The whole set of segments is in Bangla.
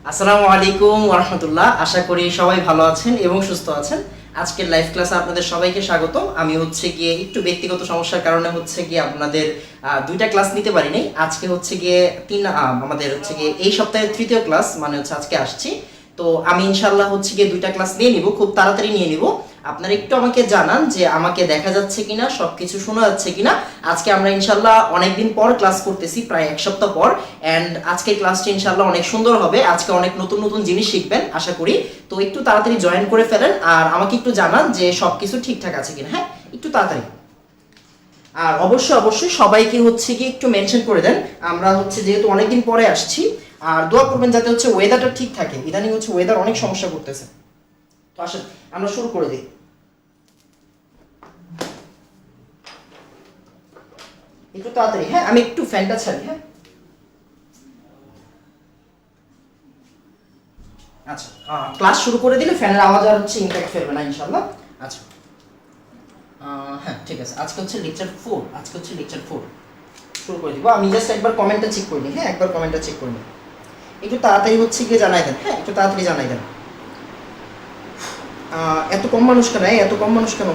আসসালামু আলাইকুম ওয়া রাহমাতুল্লাহ। আশা করি সবাই ভালো আছেন এবং সুস্থ আছেন। আজকের লাইভ ক্লাসে আপনাদের সবাইকে স্বাগতম। আমি হচ্ছে গিয়ে একটু ব্যক্তিগত সমস্যার কারণে হচ্ছে গিয়ে আপনাদের দুইটা ক্লাস নিতে পারি নাই। আজকে হচ্ছে গিয়ে আমাদের হচ্ছে গিয়ে এই সপ্তাহের তৃতীয় ক্লাস, মানে হচ্ছে আজকে আসছি। তো আমি ইনশাআল্লাহ হচ্ছে গিয়ে দুইটা ক্লাস নিয়ে নিব, খুব তাড়াতাড়ি নিয়ে নিব। আপনারা একটু আমাকে জানান যে আমাকে দেখা যাচ্ছে কিনা, সবকিছু শোনা যাচ্ছে কিনা। আজকে আমরা ইনশাআল্লাহ অনেকদিন পর ক্লাস করতেছি, প্রায় এক সপ্তাহ পর। এন্ড আজকে ক্লাসটি ইনশাআল্লাহ অনেক সুন্দর হবে। আজকে অনেক নতুন নতুন জিনিস শিখবেন আশা করি। তো একটু তাড়াতাড়ি জয়েন করে ফেলেন আর আমাকে একটু জানান যে সবকিছু ঠিকঠাক আছে কিনা। হ্যাঁ, একটু তাড়াতাড়ি। আর অবশ্যই অবশ্যই সবাইকে হচ্ছে কি একটু মেনশন করে দেন, আমরা হচ্ছে যেহেতু অনেকদিন পরে আসছি। আর দোয়া করবেন যাতে হচ্ছে ওয়েদারটা ঠিক থাকে। ইদানিং হচ্ছে ওয়েদার অনেক সমস্যা করতেছে। তো আসেন আমরা শুরু করে দিই। একটু তাড়াতাড়ি। হ্যাঁ, আমি একটু ফ্যানটা ছাড়ি। হ্যাঁ, আচ্ছা। ক্লাস শুরু করে দিলে ফ্যানের আওয়াজ আর হচ্ছে ইম্প্যাক্ট ফেলবে না ইনশাআল্লাহ। আচ্ছা, হ্যাঁ ঠিক আছে। আজকে হচ্ছে লেকচার 4। আজকে হচ্ছে লেকচার 4 শুরু করে দিব। আমি জাস্ট একবার কমেন্টটা চেক করে নিই। হ্যাঁ, একবার কমেন্টটা চেক করে নিই। একটু তাড়াতাড়ি হচ্ছে গিয়ে জানাই দেন। হ্যাঁ, একটু তাড়াতাড়ি জানাই দেন। এত কম মানুষ কেন? এত কম মানুষ কেন?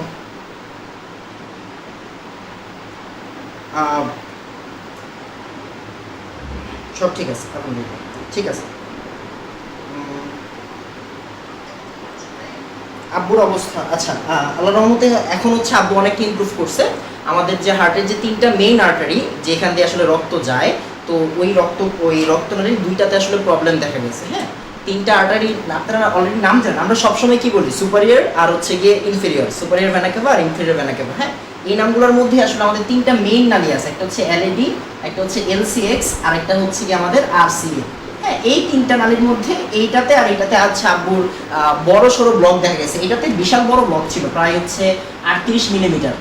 সব ঠিক আছে আলহামদুলিল্লাহ। ঠিক আছে। আব্বুর অবস্থা আচ্ছা, আল্লাহর রহমতে এখন হচ্ছে আব্বু অনেকটা ইমপ্রুভ করছে। আমাদের যে হার্টের যে তিনটা মেইন আর্টারি যেখান দিয়ে আসলে রক্ত যায়, তো ওই রক্তনালীর দুইটাতে আসলে প্রবলেম দেখা গেছে। হ্যাঁ, তিনটা আর্টারি আপনারা অলরেডি নাম জানেন। আমরা সবসময় কি বলি? সুপারিয়র আর হচ্ছে গিয়ে ইনফেরিয়র, সুপারিয়র ভেনা কেভা আর ইনফেরিয়র ভেনা কেভা। হ্যাঁ, এই নামগুলোর মধ্যে আসলে আমাদের তিনটা মেইন নালী আছে। একটা হচ্ছে এলএডি, একটা হচ্ছে এলসিএক্স, আর একটা হচ্ছে কি আমাদের আরসিএ। হ্যাঁ, এই তিনটা নালীর মধ্যে এইটাতে আর এটাতে আছে আব্বুর বড় সড়ো ব্লক দেখা গেছে। এটাতে বিশাল বড় ব্লক ছিল, প্রায় হচ্ছে 38 মিলিমিটার।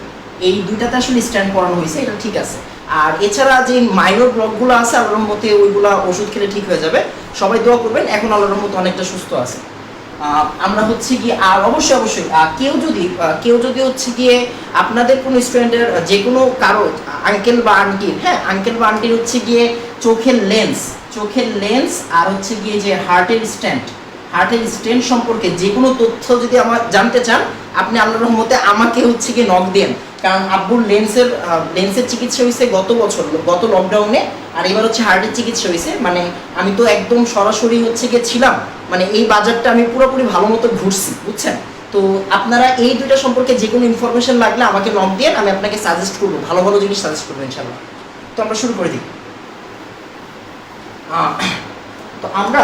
এই দুইটাতে আসলে স্ট্যান্ড করানো হয়েছে, এটা ঠিক আছে। আর এছাড়া যে মাইনর ব্লকগুলো আছে আল্লাহর মতে ওইগুলা ওষুধ খেলে ঠিক হয়ে যাবে। সবাই দোয়া করবেন, এখন আল্লাহর মতো অনেকটা সুস্থ আছে। আমরা হচ্ছে কি আর অবশ্যই অবশ্যই কেউ যদি হচ্ছে গিয়ে আপনাদের কোনো স্টুডেন্টের যে কোনো কারো আঙ্কেল বা আন্টির, হ্যাঁ আঙ্কেল বা আন্টির হচ্ছে গিয়ে চোখের লেন্স আর হচ্ছে গিয়ে যে হার্টের স্ট্যান্ড সম্পর্কে যে কোনো তথ্য যদি আমার জানতে চান, আপনি আল্লাহর রহমতে আমাকে হচ্ছে গিয়ে নক দেন। কারণ আব্বুর লেন্সের চিকিৎসা হয়েছে গত লকডাউনে, আর এবার হচ্ছে হার্টের চিকিৎসা হয়েছে। মানে আমি তো একদম সরাসরি হচ্ছে গিয়ে ছিলাম, মানে এই বাজারটা আমি পুরোপুরি ভালো মতো ঘুরছি, বুঝছেন? তো আপনারা এই দুইটা সম্পর্কে যে কোনো ইনফরমেশন লাগলে আমাকে নক দিয়ে আমি আপনাকে সাজেস্ট করবো, ভালো ভালো জিনিস সাজেস্ট করবো ইনশাল্লাহ। তো আমরা শুরু করে দিই। তো আমরা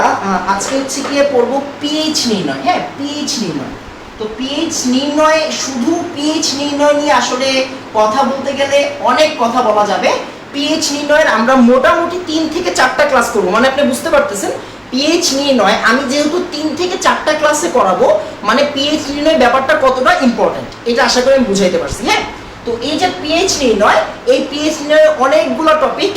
আজকে হচ্ছে গিয়ে পড়বো পিএইচ নির্ণয়। হ্যাঁ, পিএইচ নির্ণয়। তো পিএইচ নির্ণয়, শুধু পিএইচ নির্ণয় নিয়ে আসলে কথা বলতে গেলে অনেক কথা বলা যাবে। পিএইচ নির্ণয়ের আমরা মোটামুটি 3 থেকে 4টা ক্লাস করবো, মানে আপনি বুঝতে পারতেছেন পিএইচ নির্ণয় আমি যেহেতু 3 থেকে 4টা ক্লাসে করাবো, মানে পিএইচ নির্ণয় ব্যাপারটা কতটা ইম্পর্টেন্ট এটা আশা করি আমি বুঝাইতে পারছি। হ্যাঁ, তো এই যে পিএইচ নির্ণয়, এই পিএইচ নির্ণয়ের অনেকগুলো টপিক,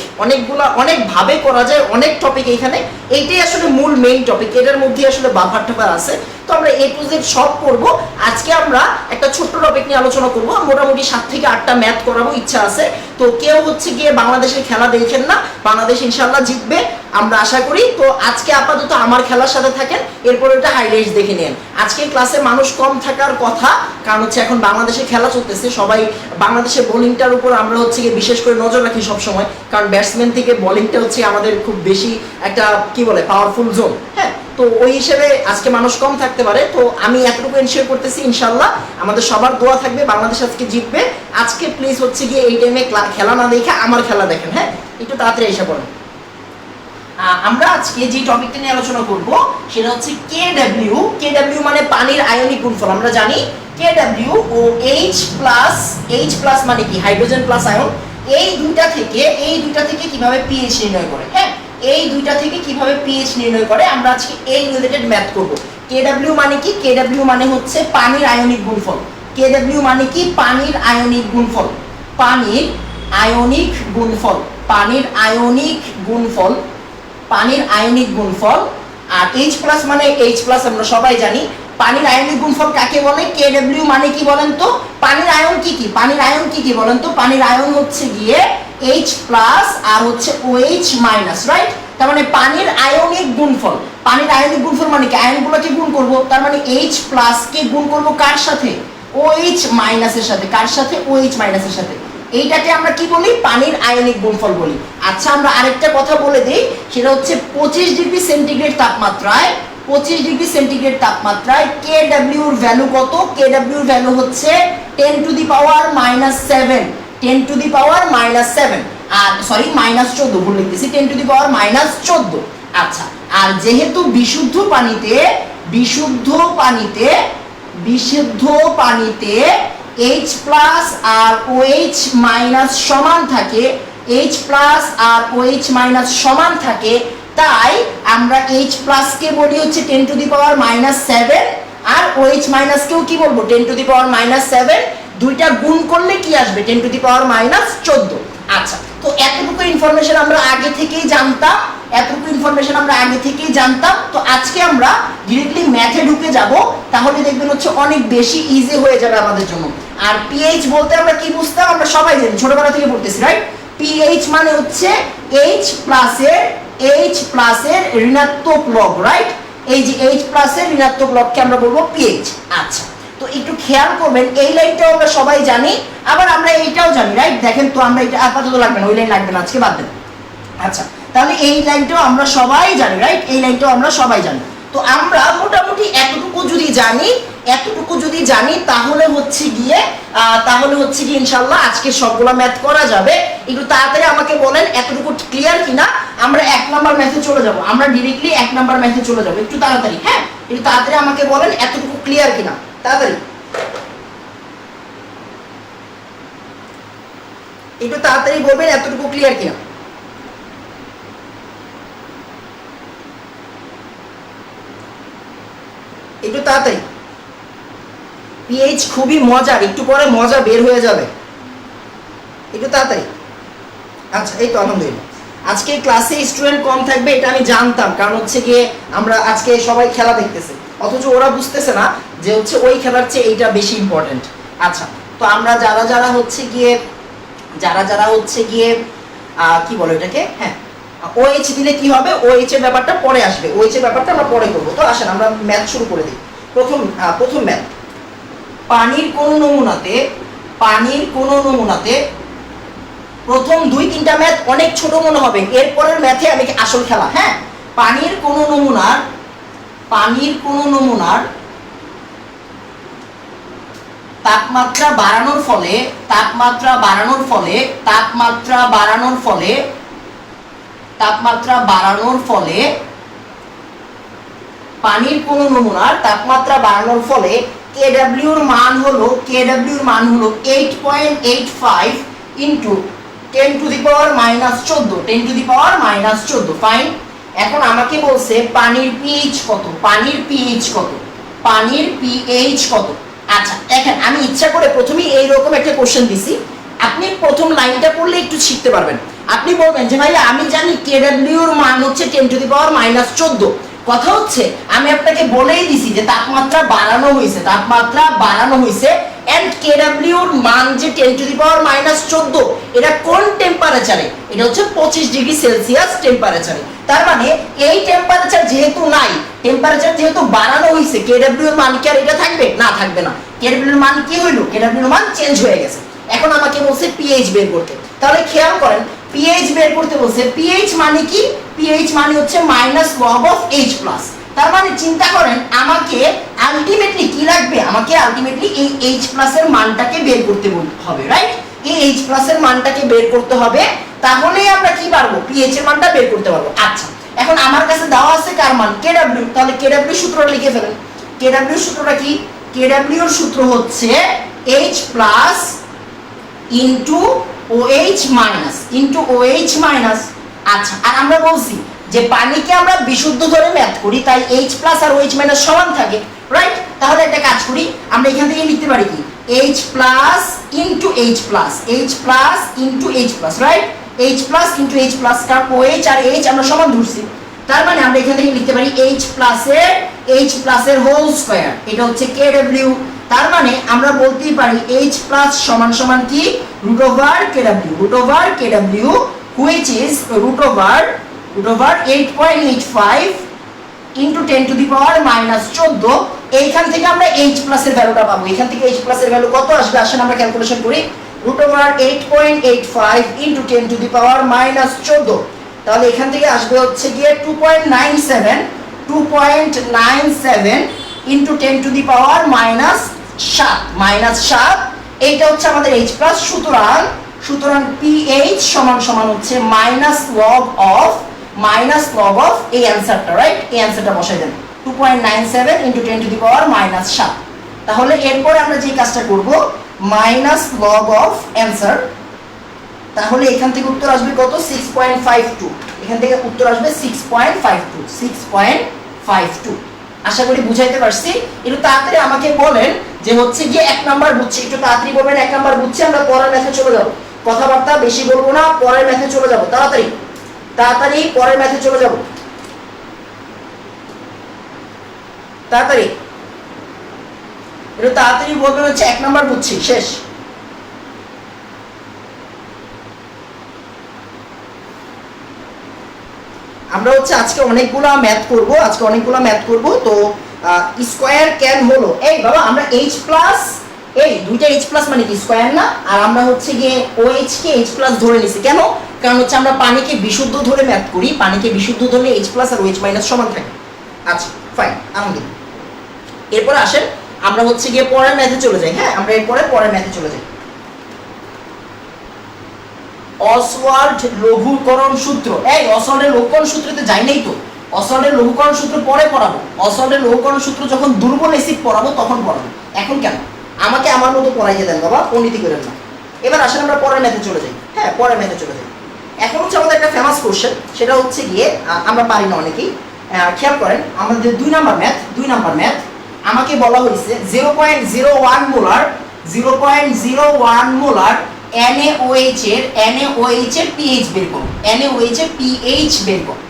অনেকভাবে করা যায়, অনেক টপিক এখানে। এইটাই আসলে মূল মেইন টপিক, এটার মধ্যে আসলে বাফার টাফার আছে। তো আমরা এ টু জেড সব করবো। আজকে আমরা একটা ছোট্ট টপিক নিয়ে আলোচনা করবো, মোটামুটি 7 থেকে 8টা ম্যাথ করাবো, ইচ্ছা আছে। তো কেউ হচ্ছে গিয়ে বাংলাদেশের খেলা দেখেন না, বাংলাদেশ ইনশাল্লাহ জিতবে আমরা আশা করি। তো আজকে আপাতত আমার খেলার সাথে থাকেন, এরপর একটা হাইলাইটস দেখে নেন। আজকের ক্লাসে মানুষ কম থাকার কথা, কারণ হচ্ছে এখন বাংলাদেশে খেলা চলতেছে। সবাই বাংলাদেশের বোলিংটার উপর আমরা হচ্ছে গিয়ে বিশেষ করে নজর রাখি সবসময়, কারণ ব্যাটসম্যান থেকে বোলিংটা হচ্ছে আমাদের খুব বেশি একটা কি বলে পাওয়ারফুল জোন। হ্যাঁ, তো ওই হিসেবে আজকে মানুষ কম থাকতে পারে। তো আমি এতটুকু এনশিওর করতেছি ইনশাল্লাহ আমাদের সবার দোয়া থাকবে, বাংলাদেশ আজকে জিতবে। আজকে প্লিজ হচ্ছে গিয়ে এই টাইমে খেলা না দেখে আমার খেলা দেখেন। হ্যাঁ, একটু তাড়াতাড়ি এসে পড়েন। আমরা আজকে যে টপিকটা নিয়ে আলোচনা করব সেটা হচ্ছে কেডব্লিউ মানে পানির আয়নিক গুণফল। আমরা জানি কেডব্লিউ ও এইচ প্লাস মানে কি হাইড্রোজেন প্লাস আয়ন। এই দুইটা থেকে কিভাবে পিএইচ নির্ণয় করে। হ্যাঁ, এই দুইটা থেকে কিভাবে পিএইচ নির্ণয় করে আমরা আজকে এই রিলেটেড ম্যাথ করব। কেডব্লিউ মানে কি? কেডব্লিউ মানে হচ্ছে পানির আয়নিক গুণফল। কেডব্লিউ মানে কি? পানির আয়নিক গুণফল। পানির আয়নিক গুণফল। পানির আয়নিক গুণফল। পানির আয়নিক গুণফল। আর এইচ প্লাস মানে এইচ প্লাস আমরা সবাই জানি। পানির আয়নিক গুণফল কাকে বলে? কেডব্লিউ মানে কি বলেন তো? পানির আয়ন কি কি? পানির আয়ন কি কি বলেন তো? পানির আয়ন হচ্ছে গিয়ে এইচ প্লাস আর হচ্ছে ওএইচ মাইনাস, রাইট? তার মানে পানির আয়নিক গুণফল। পানির আয়নিক গুণফল মানে কি, আয়নগুলোকে গুণ করব, তার মানে H প্লাস কে গুণ করব কার সাথে, OH মাইনাসের সাথে, কার সাথে, OH মাইনাসের সাথে। এইটাকে আমরা কি বলি, পানির আয়নিক গুণফল বলি। আচ্ছা আমরা আরেকটা কথা বলে দেই, সেটা হচ্ছে 25 ডিগ্রি সেন্টিগ্রেড তাপমাত্রায়, 25 ডিগ্রি সেন্টিগ্রেড তাপমাত্রায় KW এর ভ্যালু কত, KW এর ভ্যালু হচ্ছে 10 to the power -7, 10 to the power -7, আর সরি -14 ভুল লিখতেছি, 10 টু দি পাওয়ার -14। আচ্ছা আর যেহেতু বিশুদ্ধ পানিতে H প্লাস আর OH মাইনাস সমান থাকে, H প্লাস আর OH মাইনাস সমান থাকে, তাই আমরা H প্লাস কে বলি হচ্ছে 10 টু দি পাওয়ার -7 আর OH মাইনাস কেও কি বলবো 10 টু দি পাওয়ার -7, দুইটা গুণ করলে কি আসবে 10 টু দি পাওয়ার -14। আচ্ছা তো এতটুকু ইনফরমেশন আমরা আগে থেকেই জানতাম, তো আজকে আমরা ডিরেক্টলি ম্যাথে ঢুকে যাব, তাহলে দেখবেন হচ্ছে অনেক বেশি ইজি হয়ে যাবে আমাদের জন্য। আর পিএইচ বলতে আমরা কি বুঝতাম, আমরা সবাই জানি, ছোটবেলা থেকে পড়তেছি রাইট। পিএইচ মানে হচ্ছে H প্লাসের ঋণাত্মক লব, রাইট, এই যে H প্লাসের ঋণাত্মক লবকে আমরা বলবো পিএইচ। আচ্ছা তো একটু খেয়াল করবেন, এই লাইনটাও আমরা সবাই জানি, আবার আমরা এইটাও জানি, রাইট। দেখেন তো আমরা এটা আপাতত লাগবে না, ওই লাইন লাগবে না, আজকে বাদ দেন। আচ্ছা তাহলে এই লাইনটাও আমরা সবাই জানি, রাইট, এই লাইনটাও আমরা সবাই জানি। তো আমরা মোটামুটি এতটুকু যদি জানি তাহলে হচ্ছে গিয়ে ইনশাআল্লাহ আজকে সবগুলা ম্যাথ করা যাবে। একটু তাড়াতাড়ি আমাকে বলেন এতটুকু ক্লিয়ার কিনা, আমরা 1 নাম্বার ম্যাথে চলে যাব, আমরা ডিরেক্টলি 1 নাম্বার ম্যাথে চলে যাব। একটু তাড়াতাড়ি, হ্যাঁ একটু তাড়াতাড়ি আমাকে বলেন এতটুকু ক্লিয়ার কিনা, তাড়াতাড়ি একটু তাড়াতাড়ি বলবেন এতটুকু ক্লিয়ার কিনা। একটু তাড়াতাড়ি, পিএইচ খুবই মজার, একটু পরে মজা বের হয়ে যাবে, একটু তাড়াতাড়ি। আচ্ছা এই তো আলহামদুলিল্লাহ, আজকে ক্লাসে স্টুডেন্ট কম থাকবে এটা আমি জানতাম, কারণ হচ্ছে গিয়ে আমরা আজকে সবাই খেলা দেখতেছে, অথচ ওরা বুঝতেছে না যে হচ্ছে ওই খেলার চেয়ে এইটা বেশি ইম্পর্টেন্ট। আচ্ছা তো আমরা যারা হচ্ছে গিয়ে কি বলে এটাকে, হ্যাঁ OH দিলে কি হবে, OH এর ব্যাপারটা পরে আসবে, OH এর ব্যাপারটা আমরা পরে করব। তো আসেন আমরা ম্যাথ শুরু করে দিই। প্রথম ম্যাথ, পানির কোন নমুনাতে প্রথম 2-3টা ম্যাথ অনেক ছোট মনে হবে, এরপরের ম্যাথে আমি আসল খেলা। হ্যাঁ পানির কোন নমুনার তাপমাত্রা বাড়ানোর ফলে KW এর মান হলো 8.85 into 10 to the power -14, fine. এখন আমাকে বলছে পানির পিএইচ কত, আচ্ছা দেখেন আমি ইচ্ছা করে প্রথমেই এইরকম একটা কোশ্চেন দিছি, আপনি প্রথম লাইনটা পড়লে একটু শিখতে পারবেন। আপনি বলবেন যে ভাই আমি জানি KW এর মান হচ্ছে 10 টু দি পাওয়ার -14, কথা হচ্ছে আমি আপনাকে বলেই দিছি যে তাপমাত্রা বাড়ানো হয়েছে এন্ড KW এর মান যে 10 টু দি পাওয়ার -14, এটা কোন টেম্পারেচারে, এটা হচ্ছে 25 ডিগ্রি সেলসিয়াস টেম্পারেচারে। তার মানে এই টেম্পারেচার যেহেতু নাই, টেম্পারেচার যেহেতু বাড়ানো হয়েছে, KW এর মান কি আর এটা থাকবে না, থাকবে না। KW এর মান কি হইলো, KW এর মান চেঞ্জ হয়ে গেছে। এখন আমাকে বলছে পিএইচ বের করতে, তাহলে খেয়াল করেন পিএইচ বের করতে বলছে, পিএইচ মানে কি, পিএইচ মানে হচ্ছে -log(H+), তার মানে চিন্তা করেন আমাকে আলটিমেটলি কি লাগবে, আমাকে আলটিমেটলি এই H+ এর মানটাকে বের করতে হবে, রাইট, এই H+ এর মানটাকে বের করতে হবে, তাহলেই আমরা কি পারবো, পিএইচ এর মানটা বের করতে পারবো। আচ্ছা এখন আমার কাছে দেওয়া আছে কার মান, KW, তাহলে KW সূত্রটা লিখে ফেলেন। KW সূত্রটা কি, KW এর সূত্র হচ্ছে H+ ইনটু OH মাইনাস। আচ্ছা আর আমরা বলছি যে পানিকে আমরা বিশুদ্ধ ধরে ম্যাথ করি, তাই H+ আর OH মাইনাস সমান থাকে, রাইট। তাহলে একটা কাজ করি, আমরা এখান থেকে লিখতে পারি কি H+ into H+, right, H+ into H+, কারণ OH আর H আমরা সমান ধরছি, তার মানে আমরা এখান থেকে লিখতে পারি H+ এর হোল স্কয়ার, এটা হচ্ছে KW। তার মানে আমরা বলতেই পারি H+ সমান কি √KW, which is √8.85 ইন্টু 10⁻⁻14। এইখান থেকে আমরা h প্লাস এর ভ্যালুটা পাবো। এখান থেকে h প্লাস এর ভ্যালু কত আসবে আসেন আমরা ক্যালকুলেশন করি। √8.85 ইন্টু 10⁻⁻14, তাহলে এখান থেকে আসবে হচ্ছে গিয়ে 2.97 ইন্টু 10⁻⁻7 এইটা হচ্ছে আমাদের h প্লাস। সুতরাং pH সমান সমান হচ্ছে মাইনাস লগ অফ এই অ্যানসারটা, রাইট? এই অ্যানসারটা বসাই দেন 2.97 ইন্টু 10⁻⁻7। তাহলে এরপর আমরা যে কাজটা করব মাইনাস লগ অফ অ্যানসার, তাহলে এখান থেকে উত্তর আসবে কত 6.52। এখান থেকে উত্তর আসবে 6.52। আশা করি বুঝাইতে পারছি। একটু তাড়াতাড়ি আমাকে বলেন যে হচ্ছে গিয়ে 1 নাম্বার বুঝছি, একটু তাড়াতাড়ি বলবেন 1 নাম্বার বুঝছি। আমরা পরের ম্যাথে চলে যাব, কথাবার্তা বেশি বলবো না, পরের ম্যাথে চলে যাব। তাড়াতাড়ি পরের ম্যাথে চলে যাব, তাড়াতাড়ি একটু তাড়াতাড়ি বলবেন হচ্ছে 1 নাম্বার বুঝছি, শেষ। আমরা হচ্ছে আজকে অনেকগুলা ম্যাথ করব। তো স্কয়ার ক্যান হলো এই বাবা আমরা h প্লাস, এই দুইটা h প্লাস মানে কি স্কয়ার না? আর আমরা হচ্ছে গিয়ে OH কে h প্লাস ধরে নিছি কেন? কারণ হচ্ছে আমরা পানিকে বিশুদ্ধ ধরে ম্যাথ করি, পানিকে বিশুদ্ধ ধরলে h প্লাস আর OH মাইনাস সমান থাকে। আচ্ছা ফাইন, আলহামদুলিল্লাহ। এরপর আসেন আমরা হচ্ছে গিয়ে পরের ম্যাথে চলে যাই। হ্যাঁ, আমরা এরপরে পরের ম্যাথে চলে যাই। অসওয়াল্ড লঘুকরণ সূত্র, এই অসওয়াল্ডের লঘুকরণ সূত্রতে যাই নাই তো। অসওয়াল্ডের লঘুকরণ সূত্র পরে পড়াবো। অসওয়াল্ডের লঘুকরণ সূত্র যখন দুর্বল এসিড পড়াবো তখন পড়াবো, এখন কেন? আমাকে আমার মতো পড়াইয়ে দেন বাবা, পণ্ডিতি করেন না। এবার আসেন আমরা পরের ম্যাথে চলে যাই। হ্যাঁ, পরের ম্যাথে চলে যাই। এখন হচ্ছে আমাদের একটা ফেমাস কোশ্চেন, সেটা হচ্ছে গিয়ে আমরা পারি না অনেকেই। খেয়াল করেন আমাদের 2 নাম্বার ম্যাথ আমাকে বলা হয়েছে 0.01 মোলার NaOH এর pH বের করো।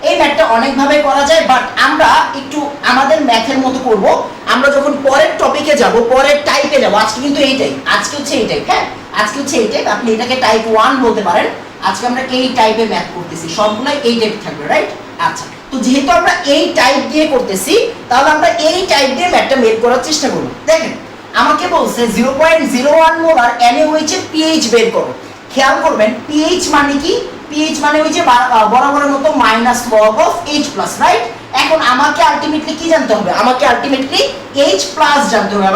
এই ম্যাথটা অনেক ভাবে করা যায়, বাট আমরা একটু আমাদের ম্যাথের মতো করব। আমরা যখন পরের টপিকে যাব, পরের টাইপে যাব, আজকে কিন্তু এইটাই, আজকে হচ্ছে এই টাইপ। হ্যাঁ, আজকে হচ্ছে এই টাইপ, আপনি এটাকে টাইপ 1 বলতে পারেন। আজকে আমরা এই টাইপে ম্যাথ করতেছি, সবগুলাই এই টাইপ থাকবে, রাইট? আচ্ছা, তো যেহেতু আমরা এই টাইপ দিয়ে করতেছি, তাহলে আমরা এই টাইপ দিয়ে ম্যাথটা বের করার চেষ্টা করব। দেখেন আমাকে বলছে 0.01 মোলার NaOH এর pH বের করো। খেয়াল করবেন pH মানে কি? pH মানে ওই যে বরাবরের মতো minus log of H plus, right? এখন আমাকে আলটিমেটলি কি জানতে হবে? আমাকে আলটিমেটলি H প্লাস জানতে হবে।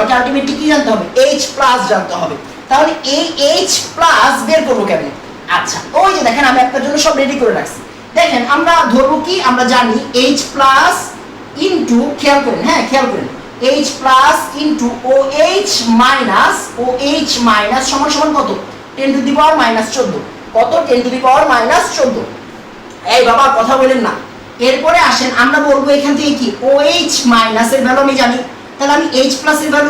H প্লাস জানতে হবে। তাহলে এই H প্লাস বের করবো কেমনে? আচ্ছা, ওই যে দেখেন আমি আপনার জন্য সব রেডি করে রাখছি। দেখেন আমরা ধরবো কি, আমরা জানি H প্লাস ইনটু, খেয়াল করেন, হ্যাঁ খেয়াল করেন, H plus into OH minus সমান সমান কত? 10⁻⁻14। কত? 10⁻⁻14। এই বাবা কথা বলেন না। এরপরে আসেন আমরা বলবো এখান থেকে কি OH মাইনাস এর ভ্যালু আমি জানি, তাহলে আমি H প্লাস এর ভ্যালু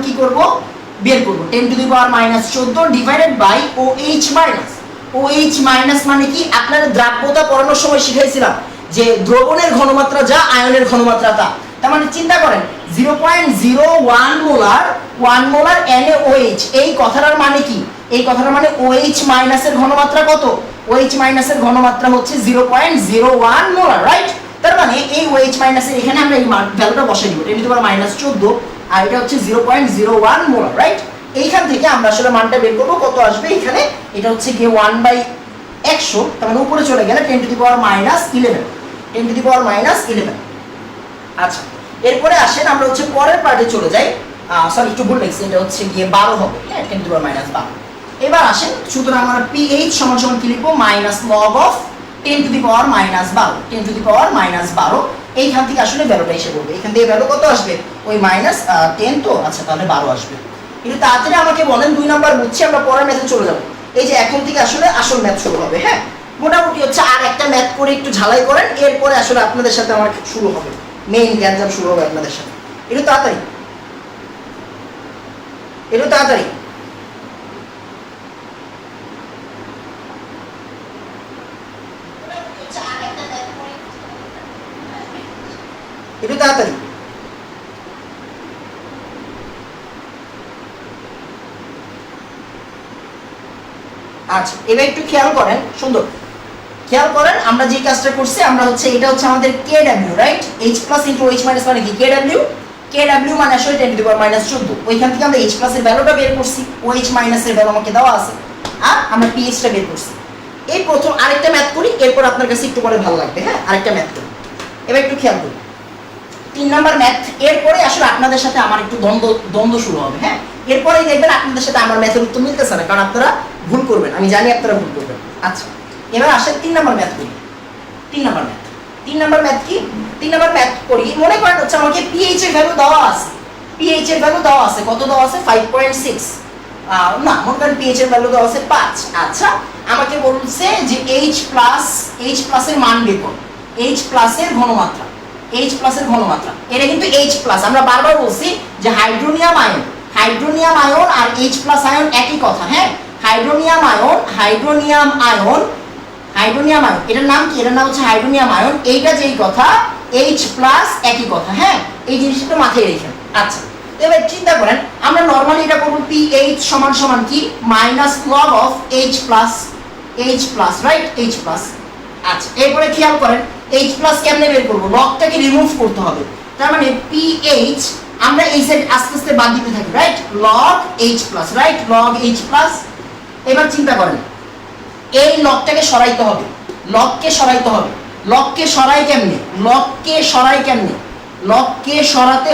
কি করব? বের করব 10⁻⁻14 divided by OH minus. OH minus মানে কি? আপনারা দ্রাব্যতা পড়ানোর সময় শিখাইছিলাম যে দ্রবণের ঘনমাত্রা যা, আয়নের ঘনমাত্রা তা। তার মানে চিন্তা করেন 0.01 মোলার NaOH, এই কথাটার মানে কি? এই কথাটার মানে OH মাইনাসের ঘনমাত্রা কত? OH মাইনাসের ঘনমাত্রা হচ্ছে 0.01 মোলার, রাইট? তার মানে এই OH মাইনাসের এখানে আমরা এই ভ্যালুটা বসাই দিব 10⁻⁻14, আর এটা হচ্ছে 0.01 মোলার, রাইট? এইখান থেকে আমরা আসলে মানটা বের করব, কত আসবে এখানে? এটা হচ্ছে গিয়ে 1/100, তার মানে উপরে চলে গেলে 10⁻11। আচ্ছা, এরপরে আসেন আমরা হচ্ছে পরের পার্টে চলে যাই। সরি একটু ভুল লিখছি, এটা হচ্ছে গিয়ে 12 হবে। হ্যাঁ, 10⁻12। এবার আসেন, সুতরাং আমরা pH সমান সমান কি লিখবো? Minus log of 10⁻12। এইখান থেকে আসলে ভ্যালুটা এসে পড়বে। এখান থেকে ভ্যালু কত আসবে? ওই -10 তো, আচ্ছা তাহলে 12 আসবে। কিন্তু তাড়াতাড়ি আমাকে বলেন 2 নাম্বার বুঝছি, আমরা পরের ম্যাথে চলে যাব। এই যে এখন থেকে আসলে আসল ম্যাথ শুরু হবে। হ্যাঁ, মোটামুটি হচ্ছে আর একটা ম্যাথ করে একটু ঝালাই করেন, এরপরে আসলে আপনাদের সাথে আমার শুরু হবে, মেইন জ্ঞান শুরু হবে আপনাদের সাথে। একটু তাড়াতাড়ি। আচ্ছা, এবার একটু খেয়াল করেন, সুন্দর। খেয়াল করেন আমরা যে কাজটা করছি আমরা হচ্ছে এটা হচ্ছে আমাদের kw right h plus into h minus মানে কি kw মানে আসলে 10 টু দি পাওয়ার মাইনাস 14 ওইখান থেকে আমরা h প্লাস এর ভ্যালুটা বের করছি oh মাইনাস এর ভ্যালু আমাকে দেওয়া আছে আর আমরা pH টা বের করছি এই প্রথম আরেকটা ম্যাথ করি এরপর আপনার কাছে একটু পরে ভালো লাগবে হ্যাঁ আরেকটা ম্যাথ করি এবার একটু খেয়াল করুন 3 নাম্বার ম্যাথ এরপরে আসলে আপনাদের সাথে আমার একটু দ্বন্দ্ব শুরু হবে হ্যাঁ এরপরেই দেখবেন আপনাদের সাথে আমার ম্যাথের উত্তর মিলতেছে না কারণ আপনারা ভুল করবেন আমি জানি আপনারা ভুল করবেন আচ্ছা এবার আসেন 3 নাম্বার ম্যাথ করি 3 নাম্বার ম্যাথ কি 3 নাম্বার ম্যাথ করি মনে করেন হচ্ছে আমাকে pH এর ভ্যালু দেওয়া আছে কত দেওয়া আছে 5.6 না মনে করেন pH এর ভ্যালু দেওয়া আছে 5 আচ্ছা আমাকে বলছে যে H প্লাস এর মান বের করো H প্লাস এর ঘনমাত্রা এটা কিন্তু H প্লাস আমরা বারবার বলছি যে হাইড্রোনিয়াম আয়ন আর H প্লাস আয়ন একই কথা হ্যাঁ হাইড্রোনিয়াম আয়ন এটার নাম কি এটার নাম হচ্ছে হাইড্রোনিয়াম আয়ন এইটা যেই কথা H প্লাস একই কথা হ্যাঁ এই জিনিসটা মাথায় রেখেন আচ্ছা এবার চিন্তা করেন আমরা নরমালি এটা করব pH সমান কি minus log of H plus right H plus আচ্ছা এরপরে খেয়াল করেন H প্লাস কেমনে বের করব লগটাকে রিমুভ করতে হবে তার মানে pH আমরা এই সাইড আস্তে আস্তে বাদ দিতে থাকি right log H plus right log H plus এবার চিন্তা করেন এই লগটাকে সরাইতে হবে লগকে সরাই কেমনে লগকে সরাতে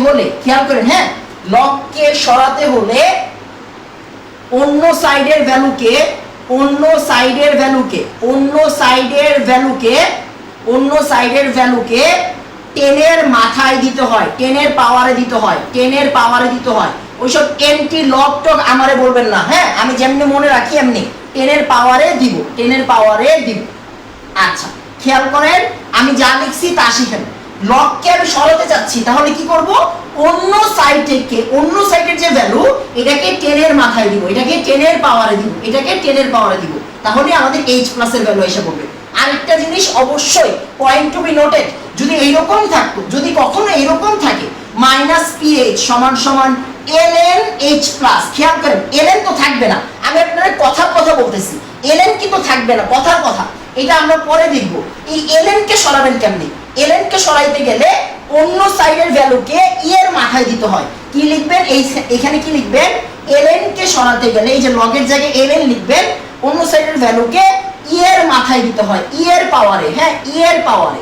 হলে খেয়াল করেন হ্যাঁ লগকে সরাতে হলে অন্য সাইডের ভ্যালুকে 10 এর মাথায় দিতে হয় 10 এর পাওয়ারে দিতে হয় ওইসব এন্টি লগ টক আমারে বলবেন না হ্যাঁ আমি যেমনি মনে রাখি এমনি 10 এর পাওয়ারে দিব আচ্ছা খেয়াল করেন আমি যা লিখছি তা শিখেন লগকে আমি সরাতে যাচ্ছি তাহলে কি করব অন্য সাইডের যে ভ্যালু এটাকে 10 এর মাথায় দিব এটাকে 10 এর পাওয়ারে দিব তাহলে আমাদের H প্লাস এর ভ্যালু এসে পড়বে আরেকটা জিনিস অবশ্যই পয়েন্ট টু বি নোটেড যদি এইরকম থাকতো যদি কখনো এইরকম থাকে মাইনাস pH সমান ln H প্লাস খেয়াল করেন ln তো থাকবে না আমি আপনাদের কথা বলতেছি ln কিন্তু থাকবে না কথার কথা এটা আমরা পরে দেখব এই ln কে সরাবেন কেমনে ln কে সরাইতে গেলে অন্য সাইডের ভ্যালুকে e এর মাথায় দিতে হয় কি লিখবেন এখানে কি লিখবেন ln কে সরাতে গেলে এই যে লগের জায়গায় ln লিখবেন অন্য সাইডের ভ্যালুকে e এর মাথায় দিতে হয় e এর পাওয়ারে হ্যাঁ e এর পাওয়ারে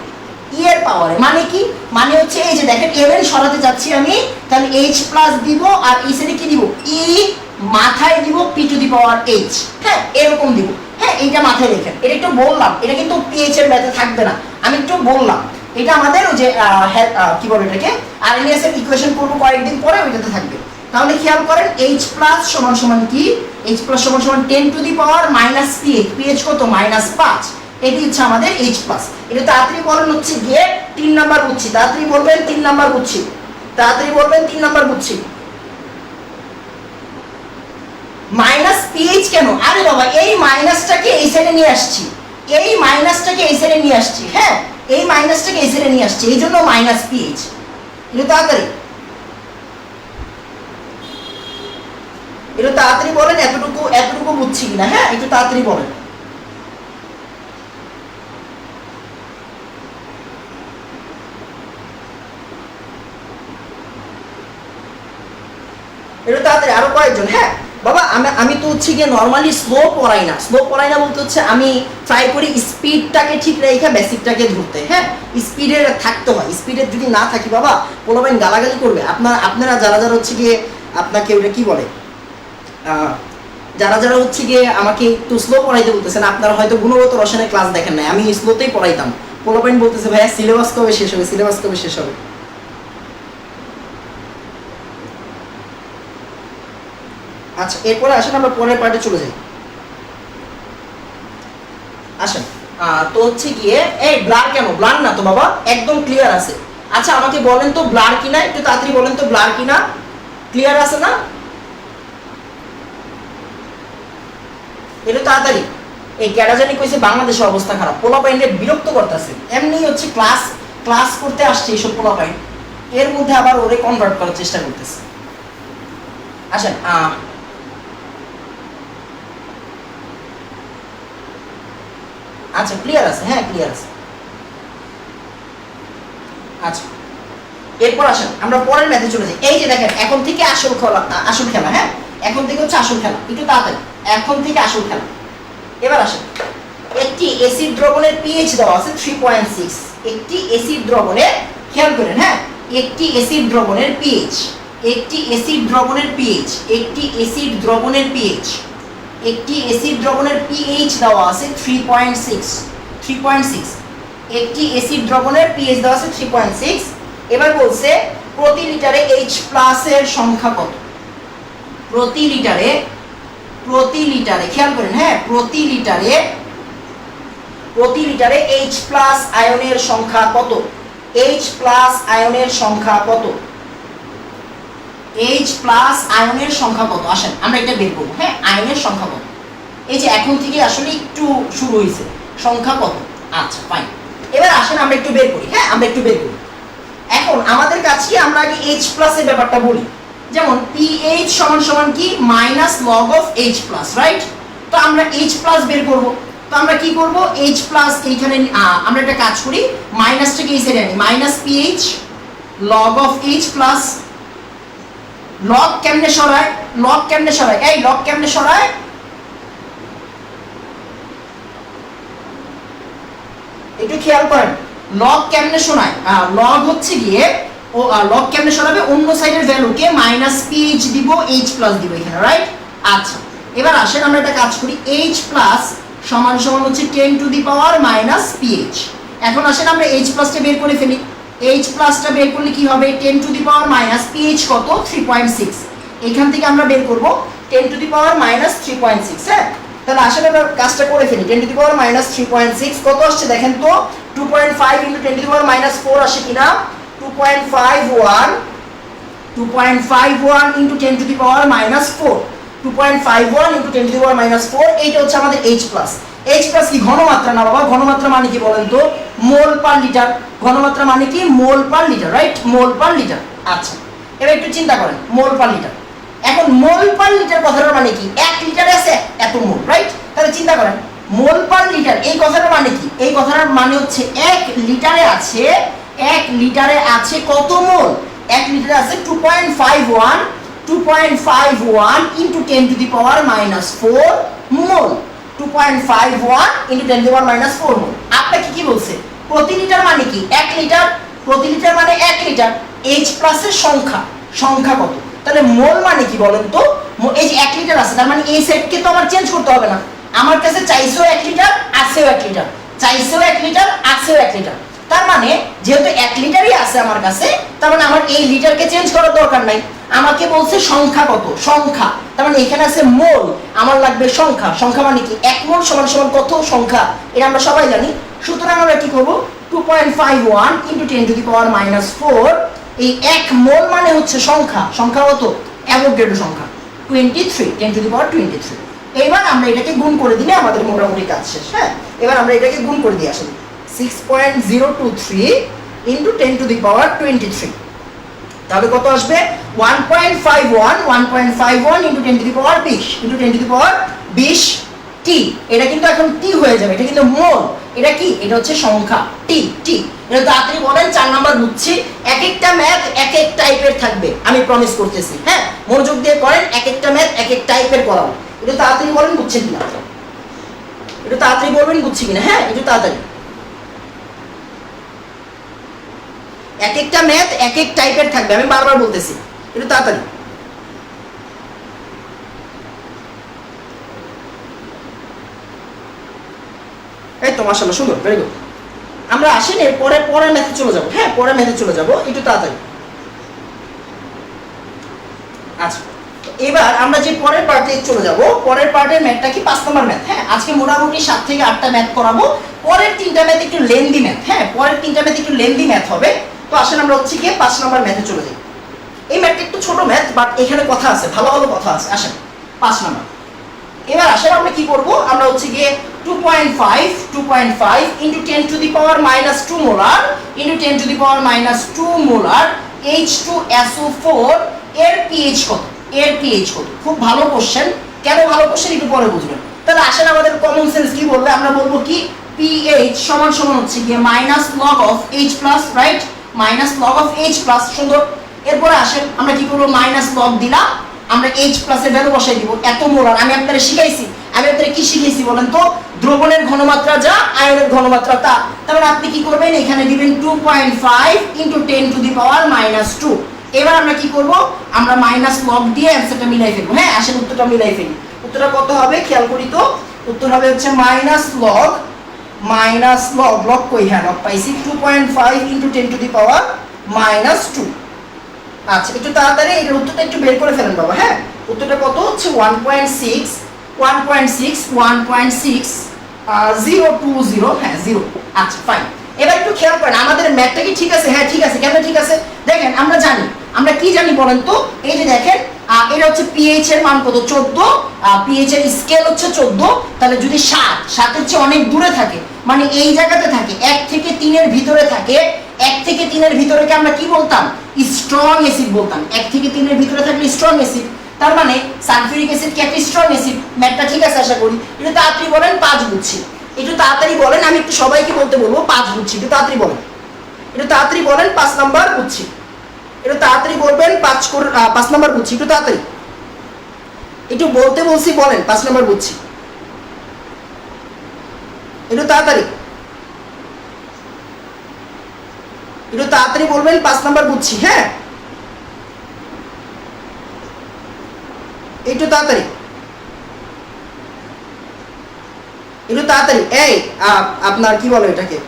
মানে কি মানে হচ্ছে এই যে দেখেন ln সরাতে যাচ্ছি আমি তাহলে H প্লাস দিব আর এই সাইডে কি দিব e মাথায় দিব p two the power h হ্যাঁ এরকম দিব হ্যাঁ এইটা মাথায় রেখেন এটা একটু বললাম এটা কিন্তু pH এর ম্যাথে থাকবে না আমি একটু বললাম এটা আমাদের ওই যে কি বলে এটাকে আরএনএস এর ইকুয়েশন করব কয়েকদিন পরে ওইটাতে থাকবে তাহলে খেয়াল করেন H প্লাস সমান কি H প্লাস সমান 10 to the power minus pH কত -5 এটি হচ্ছে আমাদের H প্লাস এটা তাড়াতাড়ি বলেন হচ্ছে গিয়ে 3 নাম্বার বুঝছি তাড়াতাড়ি বলবেন 3 নাম্বার বুঝছি মাইনাস pH কেন আরে বাবা এই মাইনাসটাকে এই সাইডে নিয়ে আসছি হ্যাঁ এই মাইনাসটাকে এই সাইডে নিয়ে আসছি এইজন্য মাইনাস pH এটা তাড়াতাড়ি বলেন এতটুকু বুঝছি কিনা হ্যাঁ একটু তাড়াতাড়ি বলেন এটা তাড়াতাড়ি আরো কয়েকজন হ্যাঁ বাবা আমি তো হচ্ছে গিয়ে নরমালি স্লো পড়াই না বলতে হচ্ছে আমি ট্রাই করি স্পিডটাকে ঠিক রেখে বেসিকটাকে ধরতে হ্যাঁ স্পিডে থাকতে হয় স্পিডে যদি না থাকি বাবা পোলাবেন গালাগালি করবে আপনারা যারা হচ্ছে গিয়ে আপনাকে ওটা কি বলে যারা হচ্ছে গিয়ে আমাকে একটু স্লো পড়াইতে বলতেছেন আপনারা হয়তো গুণগত রসায়নের ক্লাস দেখেন নাই আমি স্লোতেই পড়াইতাম পোলাবেন বলতেছে ভাইয়া সিলেবাস কবে শেষ হবে আচ্ছা এরপরে আসেন আমরা পরের পার্টে চলে যাই আসেন তো হচ্ছে গিয়ে এই ব্লার কেন ব্লার না তো বাবা একদম ক্লিয়ার আছে আচ্ছা আমাকে বলেন তো ব্লার কিনা একটু তাড়াতাড়ি বলেন তো ব্লার কিনা ক্লিয়ার আছে না এটা তাড়াতাড়ি এই ক্যাডাজানি কইছে বাংলাদেশের অবস্থা খারাপ পোলাপাইনে বিরক্ত করতেছে এমনি হচ্ছে ক্লাস করতে আসছে এইসব পোলাপাইন এর মধ্যে আবার ওরে কনভার্ট করার চেষ্টা করতেছে আসেন আচ্ছা ক্লিয়ার আছে, হ্যাঁ ক্লিয়ার আছে। আচ্ছা এরপর আসেন আমরা পরের ম্যাথে চলে যাই। এই যে দেখেন এখন থেকে আসল খেলা, হ্যাঁ এখন থেকে হচ্ছে আসল খেলা, একটু তাড়াতাড়ি, এখন থেকে আসল খেলা। এবার আসেন, একটি অ্যাসিড দ্রবণের পিএইচ দেওয়া আছে 3.6। একটি অ্যাসিড দ্রবণের, খেয়াল করেন হ্যাঁ, একটি অ্যাসিড দ্রবণের পিএইচ, একটি অ্যাসিড দ্রবণের পিএইচ, একটি অ্যাসিড দ্রবণের পিএইচ, একটি অ্যাসিড দ্রবণের পিএইচ দেওয়া আছে 3.6। একটি অ্যাসিড দ্রবণের পিএইচ দেওয়া আছে 3.6। এবার বলছে প্রতি লিটারে H+ এর সংখ্যা কত? প্রতি লিটারে খেয়াল করেন হ্যাঁ, প্রতি লিটারে H+ আয়নের সংখ্যা কত? H+ আয়নের সংখ্যা কত? H+ আয়নের সংখ্যা কত? আসেন আমরা এটা বের করব। হ্যাঁ আয়নের সংখ্যা কত? এই যে এখন থেকে আসলে একটু শুরু হয়েছে, সংখ্যা কত? আচ্ছা ফাইন, এবার আসেন আমরা একটু বের করি। হ্যাঁ আমরা একটু বের করি। এখন আমাদের কাছে আমরা আগে H+ এর ব্যাপারটা বলি। যেমন pH সমান কি -log of H+, রাইট? তো আমরা H+ বের করব। তো আমরা কি করব, H+ এইখানে আমরা একটা কাজ করি, মাইনাসটাকে এই সাইডে আনি, -pH log of H+। log কেমনে সরায়? এই log কেমনে সরায়? একটু খেয়াল করেন, log কেমনে শোনায়? log হচ্ছে গিয়ে log কেমনে সরাবে? অন্য সাইডের ভ্যালুকে -pH দিব, H+ দিব এখানে, রাইট? আচ্ছা এবার আসেন আমরা একটা কাজ করি, H+ সমান হচ্ছে 10 টু দি পাওয়ার -pH। এখন আসেন আমরা H+ টা বের করে ফেলি। H+ টা বের করলে কি হবে? 10 টু দি পাওয়ার -pH কত? 3.6। এখান থেকে আমরা বের করব 10 টু দি পাওয়ার -3.6। হ্যাঁ তাহলে আসলে আমরা কাজটা করে ফেলি। 10 টু দি পাওয়ার -3.6 কত আসছে দেখেন তো? 2.5 × 10 টু দি পাওয়ার -4 আসে কিনা? 2.51 × 10 to the power -4, 2.51 × 10 to the পাওয়ার -4। এইটা হচ্ছে আমাদের H+। H+ কি ঘনমাত্রা না বাবা? ঘনমাত্রা মানে কি বলেন তো? মোল পার লিটার। ঘনমাত্রা মানে কি? মোল পার লিটার, রাইট? মোল পার লিটার। আচ্ছা এবার একটু চিন্তা করেন, মোল পার লিটার। এখন মোল পার লিটার কথাটার মানে কি? 1 লিটারে আছে এত মোল, রাইট? তাহলে চিন্তা করেন মোল পার লিটার এই কথাটার মানে কি? এই কথাটার মানে হচ্ছে 1 লিটারে আছে কত মোল? 1 লিটারে আছে 2.51 × 10 to the power -4 mole. 2.51 × 10 to the পাওয়ার -4 মোল। আপনাকে কি বলছে? প্রতি লিটার মানে কি? 1 লিটার। প্রতি লিটার মানে 1 লিটার। H+ এর সংখ্যা কত? তাহলে মোল মানে কি বলেন তো? এই যে 1 লিটার আছে, তার মানে এই সেটকে তো আমার চেঞ্জ করতে হবে না। আমার কাছে চাইছেও 1 লিটার, আছেও 1 লিটার, চাইছেও 1 লিটার, আছেও 1 লিটার। তার মানে যেহেতু 1 লিটারই আছে আমার কাছে, তার মানে আমার এই লিটারকে চেঞ্জ করার দরকার নাই। আমাকে বলছে সংখ্যা কত? সংখ্যা। তার মানে এখানে আছে মোল, আমার লাগবে সংখ্যা। সংখ্যা মানে কি? 1 মোল সমান কত? সংখ্যা। এটা আমরা সবাই জানি। সুতরাং আমরা কি করব? 2.51 × 10 টু দি পাওয়ার -4। এই 1 মোল মানে হচ্ছে সংখ্যা। সংখ্যা কত? অ্যাভোগাড্রো সংখ্যা 23, 10 টু দি পাওয়ার 23। এবার আমরা এটাকে গুণ করে দিলে আমাদের মোটামুটি কাজ শেষ। হ্যাঁ এবার আমরা এটাকে গুণ করে দিই। আসলে 6.023 × 10 টু দি পাওয়ার 23। তাহলে কত আসবে? 1.51 × 10 to the power 20 × 10 to the পাওয়ার 20 টি। এটা কিন্তু এখন টি হয়ে যাবে, এটা কিন্তু মোল। এটা কি? এটা হচ্ছে সংখ্যা, টি। এটা তাড়াতাড়ি বলেন, 4 নাম্বার বুঝছি। এক একটা ম্যাথ এক এক টাইপের থাকবে, আমি প্রমিস করতেছি। হ্যাঁ মনোযোগ দিয়ে করেন, এক একটা ম্যাথ এক এক টাইপের করাবো। এটা তাড়াতাড়ি বলেন বুঝছেন কিনা, এটা তাড়াতাড়ি বলবেন বুঝছি কিনা। হ্যাঁ একটু তাড়াতাড়ি। এক একটা ম্যাথ এক এক টাইপের থাকবে, আমি বারবার বলতেছি, একটু তাড়াতাড়ি। এই তো মাশাআল্লাহ, সুন্দর, ভেরি গুড। আমরা আসেন এর পরের ম্যাথে চলে যাব। হ্যাঁ পরের ম্যাথে চলে যাব, একটু তাড়াতাড়ি। আচ্ছা এবার আমরা যে পরের পার্টে চলে যাব, পরের পার্টের ম্যাথটা কি 5 নম্বর ম্যাথ। হ্যাঁ আজকে মোটামুটি 7 থেকে 8টা ম্যাথ করাবো। পরের 3টা ম্যাথ একটু লেন্দি ম্যাথ। হ্যাঁ পরের 3টা ম্যাথ একটু লেন্দি ম্যাথ হবে। তো আসেন আমরা হচ্ছে গিয়ে 5 নম্বর ম্যাথে চলে যাই। এই ম্যাথটা একটু ছোট ম্যাথ, বাট এখানে কথা আছে, ভালো কথা আছে। আসেন 5 নম্বর। এবার আসেন আমরা কি করব? আমরা হচ্ছে গিয়ে 2.5 × 10 to the power -2 molar × 10 to the power -2 molar H2SO4 এর pH কত? খুব ভালো কোশ্চেন। কেন ভালো কোশ্চেন একটু পরে বুঝবেন। তাহলে আসেন আমাদের কমন সেন্স কি বলবে? আমরা বলবো কি পিএইচ সমান সমান হচ্ছে গিয়ে minus log of H plus, right, minus log of H plus. সুন্দর। এরপরে আসেন আমরা কি করবো, মাইনাস লগ দিলাম, আমরা এইচ প্লাসের ভ্যালু বসাই দিব। এত মোলার আমি আপনাদের শিখাইছি, আমি আপনাদের কি শিখাইছি বলেন তো, দ্রবণের ঘনমাত্রা যা আয়নের ঘনমাত্রা তা। তাহলে আপনি কি করবেন, এখানে দিবেন 2.5 × 10⁻²। এবার আমরা কি করব, আমরা মাইনাস লগ দিয়ে অ্যানসারটা মিলাই ফেলবো। হ্যাঁ আসেন উত্তরটা মিলাই ফেলি। উত্তরটা কত হবে খেয়াল করি তো, উত্তর হবে হচ্ছে মাইনাস লগ লগ কই, হ্যাঁ লগ পাইছি, 2.5 × 10⁻²। আচ্ছা একটু তাড়াতাড়ি এটার উত্তরটা একটু বের করে ফেলেন বাবা। হ্যাঁ উত্তরটা কত হচ্ছে 1.6 হ্যাঁ 0। আচ্ছা ফাইন। এবার একটু খেয়াল করেন আমাদের ম্যাথটা কি ঠিক আছে? হ্যাঁ ঠিক আছে। কেন ঠিক আছে দেখেন, আমরা জানি, আমরা কি জানি বলেন তো, এই যে দেখেন এটা হচ্ছে পিএইচ এর মান কত 14, পিএইচ এর স্কেল হচ্ছে 14, তাহলে যদি 7 এর চেয়ে অনেক দূরে থাকে, মানে এই জায়গাতে থাকে, 1 থেকে 3 এর ভিতরে থাকে, 1 থেকে 3 এর ভিতরেকে আমরা কি বলতাম, স্ট্রং অ্যাসিড বলতাম। 1 থেকে 3 এর ভিতরে থাকলে স্ট্রং অ্যাসিড, তার মানে সালফিউরিক অ্যাসিড কি একটা স্ট্রং অ্যাসিড। ম্যাথটা ঠিক আছে আশা করি। একটু তাড়াতাড়ি বলেন 5 বুঝছি, একটু তাড়াতাড়ি বলেন, আমি একটু সবাইকে বলতে বলবো 5 বুঝছি, একটু তাড়াতাড়ি বলেন, একটু তাড়াতাড়ি বলেন 5 নাম্বার বুঝছি, একটু তাড়াতাড়ি বলবেন 5 নাম্বার বুঝছি, একটু তাড়াতাড়ি, একটু বলতে বলছি বলেন 5 নাম্বার বুঝছি, একটু তাড়াতাড়ি, একটু তাড়াতাড়ি বলবেন 5 নাম্বার বুঝছি। হ্যাঁ একটু তাড়াতাড়ি, একটু তাড়াতাড়ি। এই আপনার কি বলো এটাকে,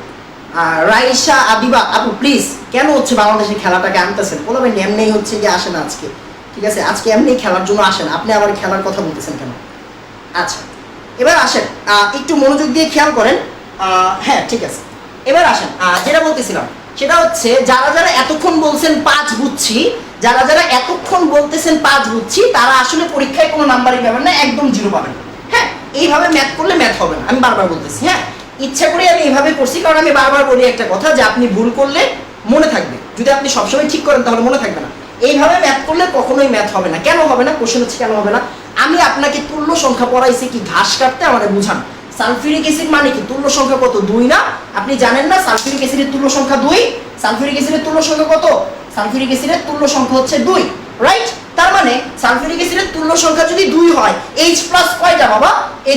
রাইসা আদিবা আপু প্লিজ, কেন হচ্ছে বাংলাদেশের খেলাটাকে আনতেছেন? বলবেন এমনি হচ্ছে যে আসেন আজকে, ঠিক আছে আজকে এমনি খেলার জন্য আসেন, আপনি আবার খেলার কথা বলতেছেন কেন? আচ্ছা এবার আসেন একটু মনোযোগ দিয়ে খেয়াল করেন। হ্যাঁ ঠিক আছে, এবার আসেন যেটা বলতেছিলাম সেটা হচ্ছে যারা যারা এতক্ষণ বলছেন 5 বুঝছি, যারা যারা এতক্ষণ বলতেছেন 5 বুঝছি, তারা আসলে পরীক্ষায় কোনো নাম্বারই পাবেন না, একদম 0 পাবেন। হ্যাঁ এইভাবে ম্যাথ করলে ম্যাথ হবে না, আমি বারবার বলতেছি। হ্যাঁ ইচ্ছা করে আমি এইভাবে করছি, কারণ আমি বারবার বলি একটা কথা যে আপনি ভুল করলে মনে থাকবে, যদি আপনি সবসময় ঠিক করেন তাহলে মনে থাকবে না। এইভাবে ম্যাথ করলে কখনোই ম্যাথ হবে না। কেন হবে না? কোশ্চেন হচ্ছে কেন হবে না। আমি আপনাকে তুল্য সংখ্যা পড়াইছি কি ঘাস কাটতে, আমারে বুঝান। সালফিউরিক অ্যাসিড মানে কি তুল্য সংখ্যা কত? 2 না? আপনি জানেন না সালফিউরিক অ্যাসিডের তুল্য সংখ্যা 2? সালফিউরিক অ্যাসিডের তুল্য সংখ্যা কত? সালফিউরিক অ্যাসিডের তুল্য সংখ্যা হচ্ছে 2, রাইট? তার মানে সালফিউরিক অ্যাসিডের তুল্য সংখ্যা যদি 2 হয়, H+ কয়টা বাবা?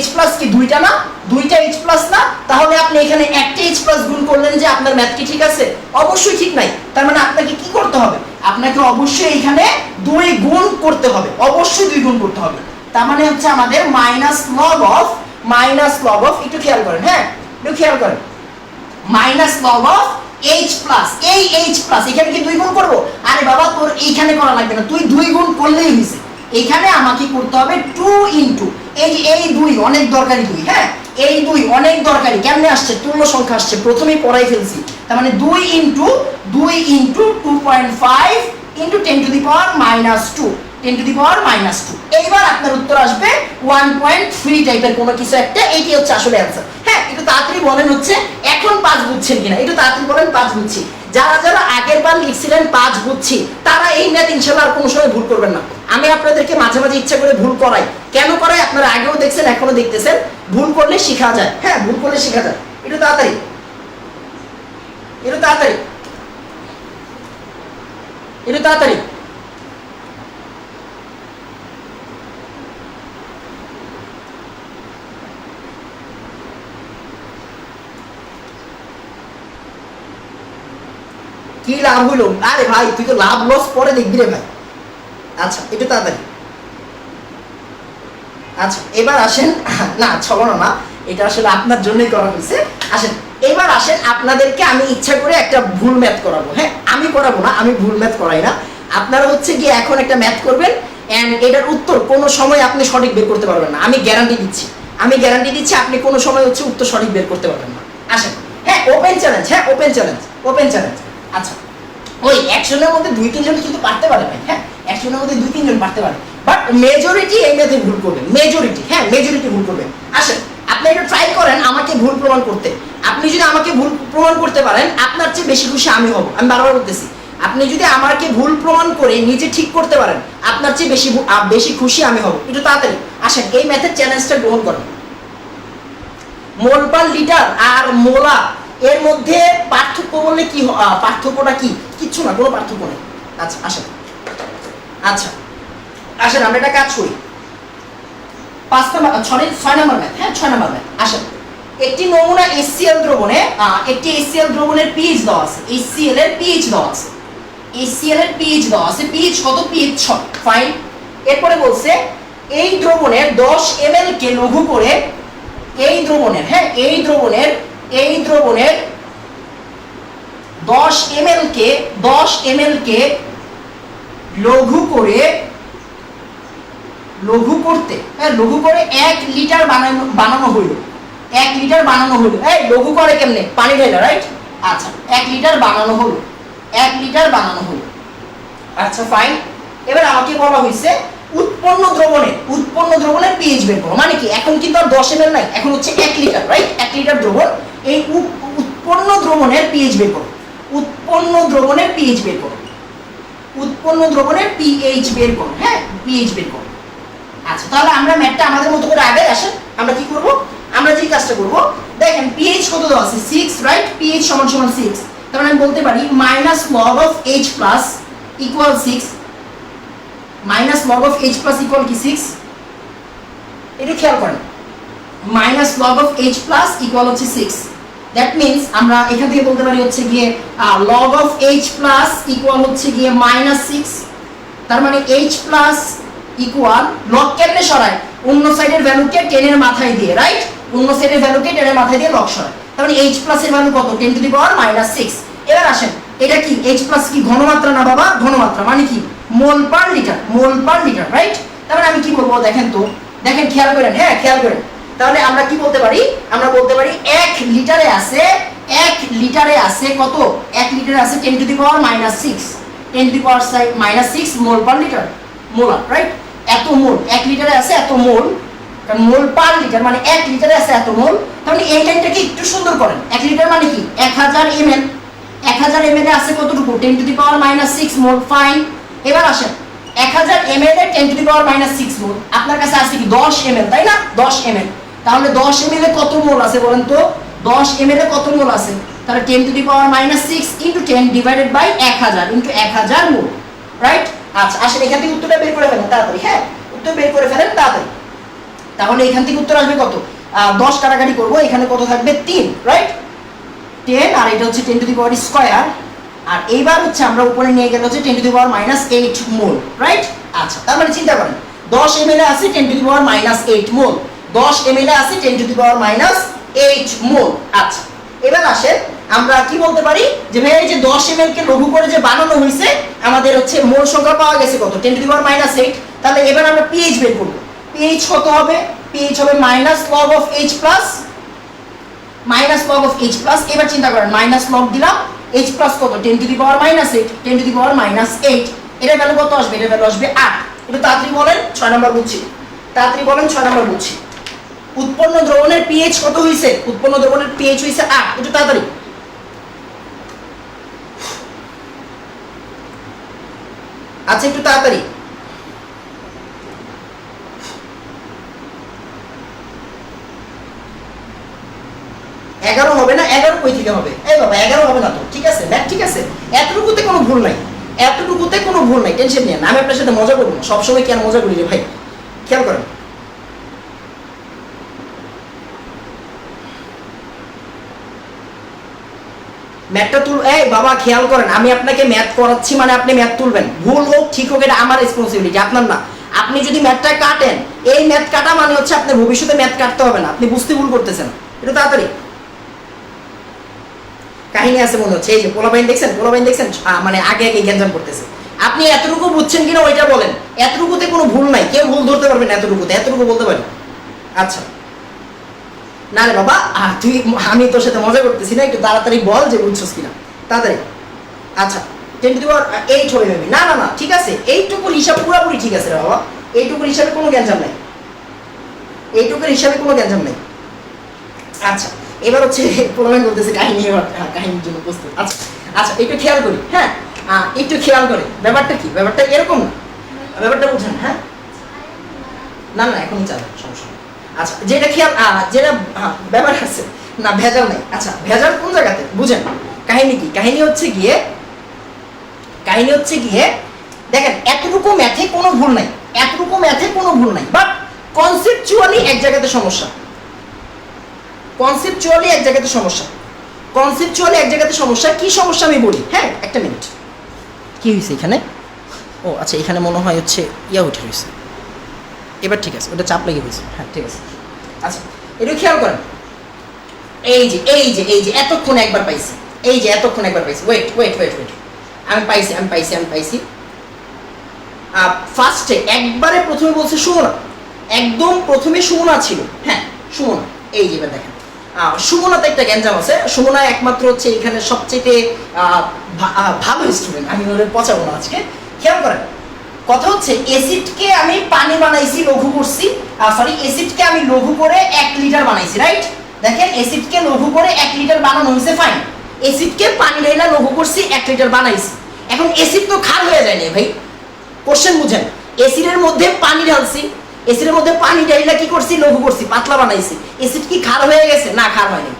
H+ কি 2টা না? 2টা H+ না? তাহলে আপনি এখানে একটা H+ গুণ করলেন যে আপনার ম্যাথ কি ঠিক আছে? অবশ্যই ঠিক নাই। তার মানে আপনাকে কি করতে হবে? আপনাকে অবশ্যই এখানে 2 গুণ করতে হবে, অবশ্যই 2 গুণ করতে হবে। তার মানে হচ্ছে আমাদের মাইনাস লগ অফ একটু খেয়াল করেন, হ্যাঁ একটু খেয়াল করেন, মাইনাস লগ অফ H+, এই H+, এখানে কি 2 গুণ করব? আরে বাবা তোর এইখানে করা লাগবে না, তুই 2 গুণ করলেই হইছে। এখানে আমাকে করতে হবে 2 ইনটু এই 2 অনেক দরকারি 2, হ্যাঁ এই 2 অনেক দরকারি। কেমনে আসছে? তুল্য সংখ্যা আসছে, প্রথমেই পড়াই ফেলছি। তার মানে 2 ইনটু 2.5 ইনটু 10⁻², 10⁻²। এইবার আপনার উত্তর আসবে 1.3 টাইপের কোনো কিছু একটা, এইটি হচ্ছে আসলে অ্যান্সার। হ্যাঁ একটু তাড়াতাড়ি বলেন হচ্ছে এখন 5 বুঝছেন কিনা, একটু তাড়াতাড়ি বলেন 5 বুঝছি। যারা যারা আগের বার লিখছিলেন 5 বুঝছি, তারা এই ম্যাথ ইনশাআল্লাহ আর কোনো সময় ভুল করবেন না। আমি আপনাদেরকে মাঝে মাঝে ইচ্ছা করে ভুল করাই। কেন করাই? আপনারা আগেও দেখছেন, এখনো দেখতেছেন। ভুল করলে শেখা যায়, হ্যাঁ ভুল করলে শেখা যায়। একটু তাড়াতাড়ি, একটু তাড়াতাড়ি, একটু তাড়াতাড়ি। কি লাভ হইলো? আরে ভাই তুই তো লাভ লস পরে দেখবি রে ভাই। আচ্ছা একটু তাড়াতাড়ি। আচ্ছা এবার আসেন, না ছলনা না, এটা আসলে আপনার জন্যই করা হয়েছে। আসেন এবার আসেন, আপনাদেরকে আমি ইচ্ছা করে একটা ভুল ম্যাথ করাবো। হ্যাঁ আমি করাবো না, আমি ভুল ম্যাথ করাই না। আপনারা হচ্ছে গিয়ে এখন একটা ম্যাথ করবেন, এন্ড এটার উত্তর কোনো সময় আপনি সঠিক বের করতে পারবেন না। আমি গ্যারান্টি দিচ্ছি, আমি গ্যারান্টি দিচ্ছি আপনি কোনো সময় হচ্ছে উত্তর সঠিক বের করতে পারবেন না। আসেন, হ্যাঁ ওপেন চ্যালেঞ্জ, হ্যাঁ ওপেন চ্যালেঞ্জ, ওপেন চ্যালেঞ্জ। আচ্ছা ওই 100 জনের মধ্যে 2-3 জন কিন্তু পারতে পারে ভাই, হ্যাঁ 100 জনের মধ্যে 2-3 জন পারতে পারে, বাট মেজরিটি এই ম্যাথে ভুল করবে, মেজরিটি, হ্যাঁ মেজরিটি ভুল করবে। আসেন আপনি একটু ট্রাই করেন আমাকে ভুল প্রমাণ করতে। আপনি যদি আমাকে ভুল প্রমাণ করতে পারেন, আপনার চেয়ে বেশি খুশি আমি হব। আমি বারবার বলতেছি, আপনি যদি আমাকে ভুল প্রমাণ করে নিজে ঠিক করতে পারেন, আপনার চেয়ে বেশি খুশি আমি হব। একটু তাড়াতাড়ি আসেন, এই ম্যাথের চ্যালেঞ্জটা গ্রহণ করেন। মোল পার লিটার আর মোলা এর মধ্যে পার্থক্য বললে কি পার্থক্যটা কি? কিচ্ছু না, কোনো পার্থক্য নেই। আচ্ছা আসেন, আচ্ছা আসেন আমরা একটা কাজ করি। 6 নম্বর ম্যাথ, হ্যাঁ 6 নম্বর ম্যাথ। আসেন, একটি নমুনা HCl দ্রবণে একটি HCl দ্রবণের pH দেওয়া আছে, HCl এর pH দেওয়া আছে, HCl এর pH দেওয়া আছে, pH কত? pH 6, fine. এরপরে বলছে এই দ্রবণের 10 ml কে লঘু করে এই দ্রবণের, হ্যাঁ এই দ্রবণের 10 ml কে লঘু করতে, হ্যাঁ লঘু করে 1 লিটার বানানো হইল। 1 লিটার বানানো হলো, এই লঘু করে কেমনে? পানি ঢেলে, রাইট? আচ্ছা 1 লিটার বানানো হলো, 1 লিটার বানানো হলো। আচ্ছা ফাইন। এবার আমাকে বলা হয়েছে উৎপন্ন দ্রবণের pH বের করো। মানে কি এখন কিন্তু আর 10 ml নাই, এখন হচ্ছে 1 লিটার, রাইট? 1 লিটার দ্রবণ, এই উৎপন্ন দ্রবণের pH বের করো, উৎপন্ন দ্রবণের pH বের করো, উৎপন্ন দ্রবণের pH বের করো, হ্যাঁ pH বের করো। আচ্ছা তাহলে আমরা ম্যাথটা আমাদের মতো করে আগে আসেন, আমরা কি করব? আমরা যে কাজটা করব, দেখেন pH কত দেওয়া আছে? 6, রাইট? pH সমান 6। তার মানে আমি বলতে পারি -log of H plus equal 6, -log of H plus equal কি 6? এটা খেয়াল করেন, -log of H plus equal হচ্ছে 6। দ্যাট মিন্স আমরা এখান থেকে বলতে পারি হচ্ছে গিয়ে log of H plus equal হচ্ছে গিয়ে -6। তার মানে H plus equal log কেমনে সরায়? অন্য সাইডের ভ্যালুকে 10 এর মাথায় দিয়ে, রাইট? অন্য সাইডের ভ্যালুকে 10 এর মাথায় দিয়ে log সরায়। তার মানে H plus এর ভ্যালু কত? 10 টু দি পাওয়ার -6। এবার আসেন, এটা কি H plus কি ঘনমাত্রা না বাবা? ঘনমাত্রা। মানে কি মোল পার লিটার, মোল পার লিটার, রাইট? তার মানে আমি কি বলবো দেখেন তো, দেখেন খেয়াল করেন, হ্যাঁ খেয়াল করেন। তাহলে আমরা কি বলতে পারি? আমরা বলতে পারি 1 লিটারে আছে কত? 1 লিটারে আছে 10 to the power -6, 10 to the power -6 mole per litre, molar, right? এত মোল, 1 লিটারে আছে এত মোল, কারণ মোল পার লিটার মানে 1 লিটারে আছে এত মোল। তাহলে এই লাইনটাকে একটু সুন্দর করেন। 1 লিটার মানে কি 1000 ml, 1000 ml এ আছে কতটুকু? 10 to the power -6 mole, fine. এবার আসেন 1000 ml A 10 to the power -6 মোল, আপনার কাছে আছে কি 10 ml, তাই না? 10 ml। তাহলে 10 ml এ কত মোল আছে বলেন তো? 10 ml এ কত মোল আছে? তাহলে 10 to the power -6 into 10 divided by 1000 into 1000 mole, right? আচ্ছা আসেন এখান থেকে উত্তরটা বের করে ফেলেন তাড়াতাড়ি, হ্যাঁ উত্তর বের করে ফেলেন তাড়াতাড়ি। তাহলে এখান থেকে উত্তর আসবে কত? 10 কাটাকাটি করব, এখানে কত থাকবে? 3, রাইট? 10 আর এটা হচ্ছে 10 টু দি পাওয়ার স্কয়ার, আর এইবার হচ্ছে আমরা উপরে নিয়ে গেলে হচ্ছে 10 to the power -8 mole, right? আচ্ছা তার মানে চিন্তা করেন 10 ml এ আছে 10 to the power -8 mole, 10 ml এ আছে 10 টু দি পাওয়ার -8 মোল। আচ্ছা এবার আসেন আমরা কি বলতে পারি যে ভাই এই যে 10 ml কে লঘু করে যে বানানো হয়েছে, আমাদের হচ্ছে মোল সংখ্যা পাওয়া গেছে কত? 10 টু দি পাওয়ার -8। তাহলে এবার আমরা pH বের করব। pH কত হবে? pH হবে -log of H plus, -log of H plus। এবার চিন্তা করেন -log দিলাম, H plus কত? 10 to the power -8, 10 to the পাওয়ার -8। এটার ভ্যালু কত আসবে? এটার ভ্যালু আসবে 8। একটু তাড়াতাড়ি বলেন, 6 নাম্বার বুঝছি, তাড়াতাড়ি বলেন, 6 নাম্বার বুঝছি। উৎপন্ন দ্রবণের pH কত হইছে? উৎপন্ন দ্রবণের pH হইছে 8। একটু তাড়াতাড়ি, আচ্ছা একটু তাড়াতাড়ি। এগারো হবে না? 11 কই থেকে হবে? এই বাবা 11 হবে না তো, ঠিক আছে ম্যাথ ঠিক আছে, এতটুকুতে কোনো ভুল নাই, এতটুকুতে কোনো ভুল নাই, টেনশন নিয়ে না। আমি আপনার সাথে মজা করবো না, সবসময় কি আর মজা করি রে ভাই? খেয়াল করেন ম্যাথটা এই বাবা খেয়াল করেন, আমি আপনাকে ম্যাথ করাচ্ছি মানে আপনি ম্যাথ তুলবেন, ভুল হোক ঠিক হোক এটা আমার রেসপন্সিবিলিটি, আপনার না। আপনি যদি ম্যাথটা কাটেন, এই ম্যাথ কাটা মানে হচ্ছে আপনার ভবিষ্যতে ম্যাথ কাটতে হবে না, আপনি বুঝতে ভুল করতেছেন। এটা তাড়াতাড়ি, কাহিনী আছে মনে হচ্ছে। এই যে পোলাপাইন দেখছেন, পোলাপাইন দেখছেন মানে আগে আগে গ্যাঞ্জাম করতেছে। আপনি এতটুকু বুঝছেন কিনা ওইটা বলেন, এতটুকুতে কোনো ভুল নাই, কেউ ভুল ধরতে পারবেন এতটুকুতে, এতটুকু বলতে পারি। আচ্ছা না রে বাবা তুই, আমি তোর সাথে মজা করতেছি না, একটু তাড়াতাড়ি বল যে বুঝছস কিনা, তাড়াতাড়ি। আচ্ছা 10 টু দি পাওয়ার 8 হয়ে যাবে। না না না ঠিক আছে, এইটুকুর হিসাব পুরোপুরি ঠিক আছে রে বাবা, এইটুকুর হিসাবে কোনো গ্যাঞ্জাম নাই, এইটুকুর হিসাবে কোনো গ্যাঞ্জাম নাই। আচ্ছা এবার হচ্ছে প্রবলেম বলতেছে কাহিনী, এবার কাহিনীর জন্য প্রস্তুত। আচ্ছা আচ্ছা একটু খেয়াল করি, হ্যাঁ একটু খেয়াল করে। ব্যাপারটা কি? ব্যাপারটা এরকম না, ব্যাপারটা বুঝেন, হ্যাঁ না না এখনই চালান, সমস্যা নেই। আচ্ছা যেটা খেয়াল যেটা ব্যাপার আছে না, ভেজাল নেই। আচ্ছা ভেজাল কোন জায়গাতে বুঝেন? কাহিনী কি? কাহিনী হচ্ছে গিয়ে দেখেন এতটুকু ম্যাথে কোনো ভুল নাই, এতটুকু ম্যাথে কোনো ভুল নাই, বাট কনসেপচুয়ালি এক জায়গাতে সমস্যা, কনসেপচুয়ালি এক জায়গাতে সমস্যা, কনসেপচুয়ালি এক জায়গাতে সমস্যা। কি সমস্যা আমি বলি, হ্যাঁ একটা মিনিট। কি হয়েছে এখানে? ও আচ্ছা এখানে মনে হয় হচ্ছে উঠে হয়েছে, এবার ঠিক আছে, ওটা চাপ লেগে হয়েছে, হ্যাঁ ঠিক আছে। আচ্ছা এটা খেয়াল করেন, এই যে এতক্ষণ একবার পাইছি, এই যে এতক্ষণ একবার পাইছি, ওয়েট আমি পাইছি ফার্স্টে একবারে প্রথমে বলছে সুমনা, একদম প্রথমে সুমনা ছিল, হ্যাঁ সুমনা। এই যে এবার দেখেন সুমনাতে একটা গ্যাঞ্জাম আছে। সুমনা একমাত্র হচ্ছে এখানে সবচেয়ে ভালো স্টুডেন্ট, আমি ওদের পচাবো না আজকে। খেয়াল করেন কথা হচ্ছে অ্যাসিডকে আমি পানি বানাইছি, লঘু করছি, অ্যাসিডকে আমি লঘু করে 1 লিটার বানাইছি, রাইট? দেখেন অ্যাসিডকে লঘু করে 1 লিটার বানানো হয়েছে, ফাইন। অ্যাসিডকে পানি ঢাইলা লঘু করছি, 1 লিটার বানাইছি। এখন অ্যাসিড তো ক্ষার হয়ে যায় না ভাই, কোশ্চেন বুঝেন। অ্যাসিডের মধ্যে পানি ঢালছি, অ্যাসিডের মধ্যে পানি ঢাইলা কি করছি, লঘু করছি, পাতলা বানাইছি। অ্যাসিড কি ক্ষার হয়ে গেছে? না, ক্ষার হয়নি।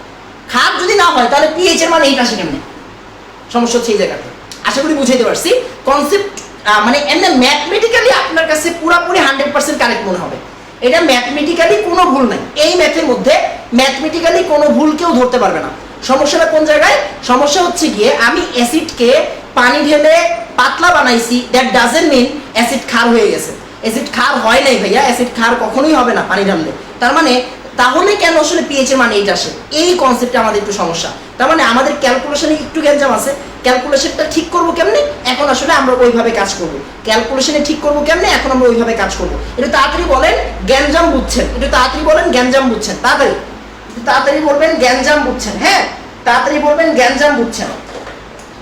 ক্ষার যদি না হয় তাহলে পিএইচ এর মান এইটা আসে কেমনে? সমস্যা হচ্ছে এই জায়গাতে। আশা করি বুঝাইতে পারছি কনসেপ্ট। মানে এমনি ম্যাথমেটিক্যালি আপনার কাছে পুরোপুরি 100% কারেক্ট মনে হবে, এটা ম্যাথমেটিক্যালি কোনো ভুল নাই। এই ম্যাথের মধ্যে ম্যাথমেটিক্যালি কোনো ভুল কেউ ধরতে পারবে না। সমস্যাটা কোন জায়গায়? সমস্যা হচ্ছে গিয়ে আমি অ্যাসিডকে পানি ঢেলে পাতলা বানাইছি, দ্যাট ডাজন্ট মিন অ্যাসিড ক্ষার হয়ে গেছে। অ্যাসিড ক্ষার হয় নাই ভাইয়া, অ্যাসিড ক্ষার কখনোই হবে না পানি ঢাললে। তার মানে তাহলে কেন আসলে পিএইচ এর মান এইটা আসে? এই কনসেপ্টে আমাদের একটু সমস্যা। তার মানে আমাদের ক্যালকুলেশনে একটু গ্যাঞ্জাম আছে। ক্যালকুলেশনটা ঠিক করবো কেমনে? এখন আসলে আমরা ওইভাবে কাজ করবো। ক্যালকুলেশনে ঠিক করবো কেমনে? এখন আমরা ওইভাবে কাজ করবো। একটু তাড়াতাড়ি বলেন গ্যাঞ্জাম বুঝছেন, একটু তাড়াতাড়ি বলেন গ্যাঞ্জাম বুঝছেন, তাড়াতাড়ি বলবেন গ্যাঞ্জাম বুঝছেন, হ্যাঁ তাড়াতাড়ি বলবেন গ্যাঞ্জাম বুঝছেন,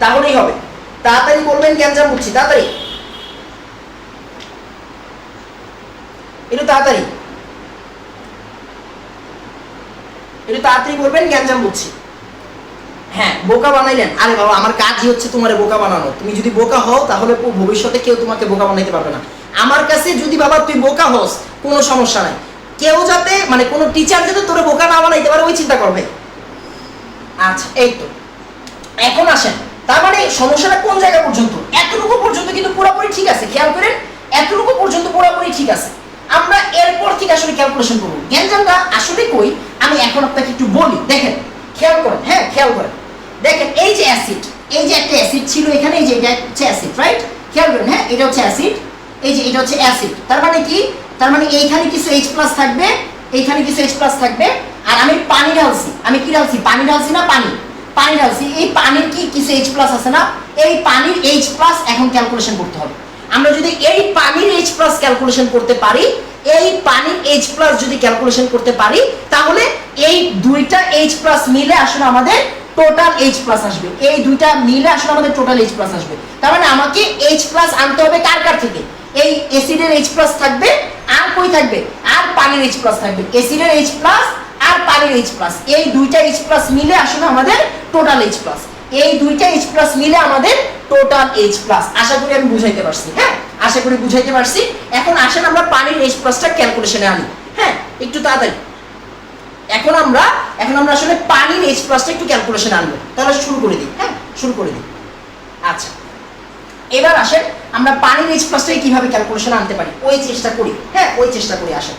তাহলেই হবে। তাড়াতাড়ি বলবেন গ্যাঞ্জাম বুঝছি, তাড়াতাড়ি, একটু তাড়াতাড়ি বলবেন গ্যাঞ্জাম বুঝছি। হ্যাঁ বোকা বানাইলেন? আরে বাবা আমার কাজই হচ্ছে তোমারে বোকা বানানো। তুমি যদি বোকা হও তাহলে ভবিষ্যতে কেউ তোমাকে বোকা বানাইতে পারবে না। আমার কাছে যদি বাবা তুই বোকা হস কোনো সমস্যা নাই, কেউ যাতে মানে কোনো টিচার যাতে তোরে বোকা না বানাইতে পারে ওই চিন্তা করবে। আচ্ছা এই তো, এখন আসেন তার মানে সমস্যাটা কোন জায়গা পর্যন্ত? এতটুকু পর্যন্ত কিন্তু পুরোপুরি ঠিক আছে, খেয়াল করেন এতটুকু পর্যন্ত পুরোপুরি ঠিক আছে। আমরা এরপর থেকে আসলে ক্যালকুলেশন করবো। গ্যাঞ্জামটা আসলে কই আমি এখন আপনাকে একটু বলি, দেখেন খেয়াল করেন, হ্যাঁ খেয়াল করেন, দেখেন এই যে অ্যাসিড, এই যে একটা অ্যাসিড ছিল এখানে, এই যে এটা হচ্ছে অ্যাসিড, রাইট? খেয়াল করেন, হ্যাঁ এটা হচ্ছে অ্যাসিড, এই যে এটা হচ্ছে অ্যাসিড। তার মানে কি? তার মানে এইখানে কিছু H+ থাকবে, এইখানে কিছু H+ থাকবে, আর আমি পানি ঢালছি। আমি কি ঢালছি? পানি ঢালছি না পানি ঢালছি। এই পানির কি কিছু H+ আছে না? এই পানির H+ এখন ক্যালকুলেশন করতে হবে। আমরা যদি এই পানির H+ ক্যালকুলেশন করতে পারি, এই পানির H+ যদি ক্যালকুলেশন করতে পারি, তাহলে এই দুইটা H+ মিলে আসলে আমাদের টোটাল H+ আসবে। এই দুইটা মিলে আসলে আমাদের টোটাল H+ আসবে। তার মানে আমাকে H+ আনতে হবে কার থেকে? এই অ্যাসিডের H+ থাকবে, আর কই থাকবে? আর পানির H+ থাকবে। অ্যাসিডের H+ আর পানির H+, এই দুইটা H+ মিলে আসলে আমাদের টোটাল H+, এই দুইটা H+ মিলে আমাদের টোটাল H+। আশা করি আমি বুঝাইতে পারছি, হ্যাঁ আশা করি বুঝাইতে পারছি। এখন আসেন আমরা পানির H+টা ক্যালকুলেশনে আনি, হ্যাঁ একটু তাড়াতাড়ি। এখন আমরা আসলে পানির H+টা একটু ক্যালকুলেশনে আনবো। তাহলে শুরু করে দিই, হ্যাঁ শুরু করে দিই। আচ্ছা এবার আসেন আমরা পানির H+টাকে কিভাবে ক্যালকুলেশনে আনতে পারি ওই চেষ্টা করি, হ্যাঁ ওই চেষ্টা করি। আসেন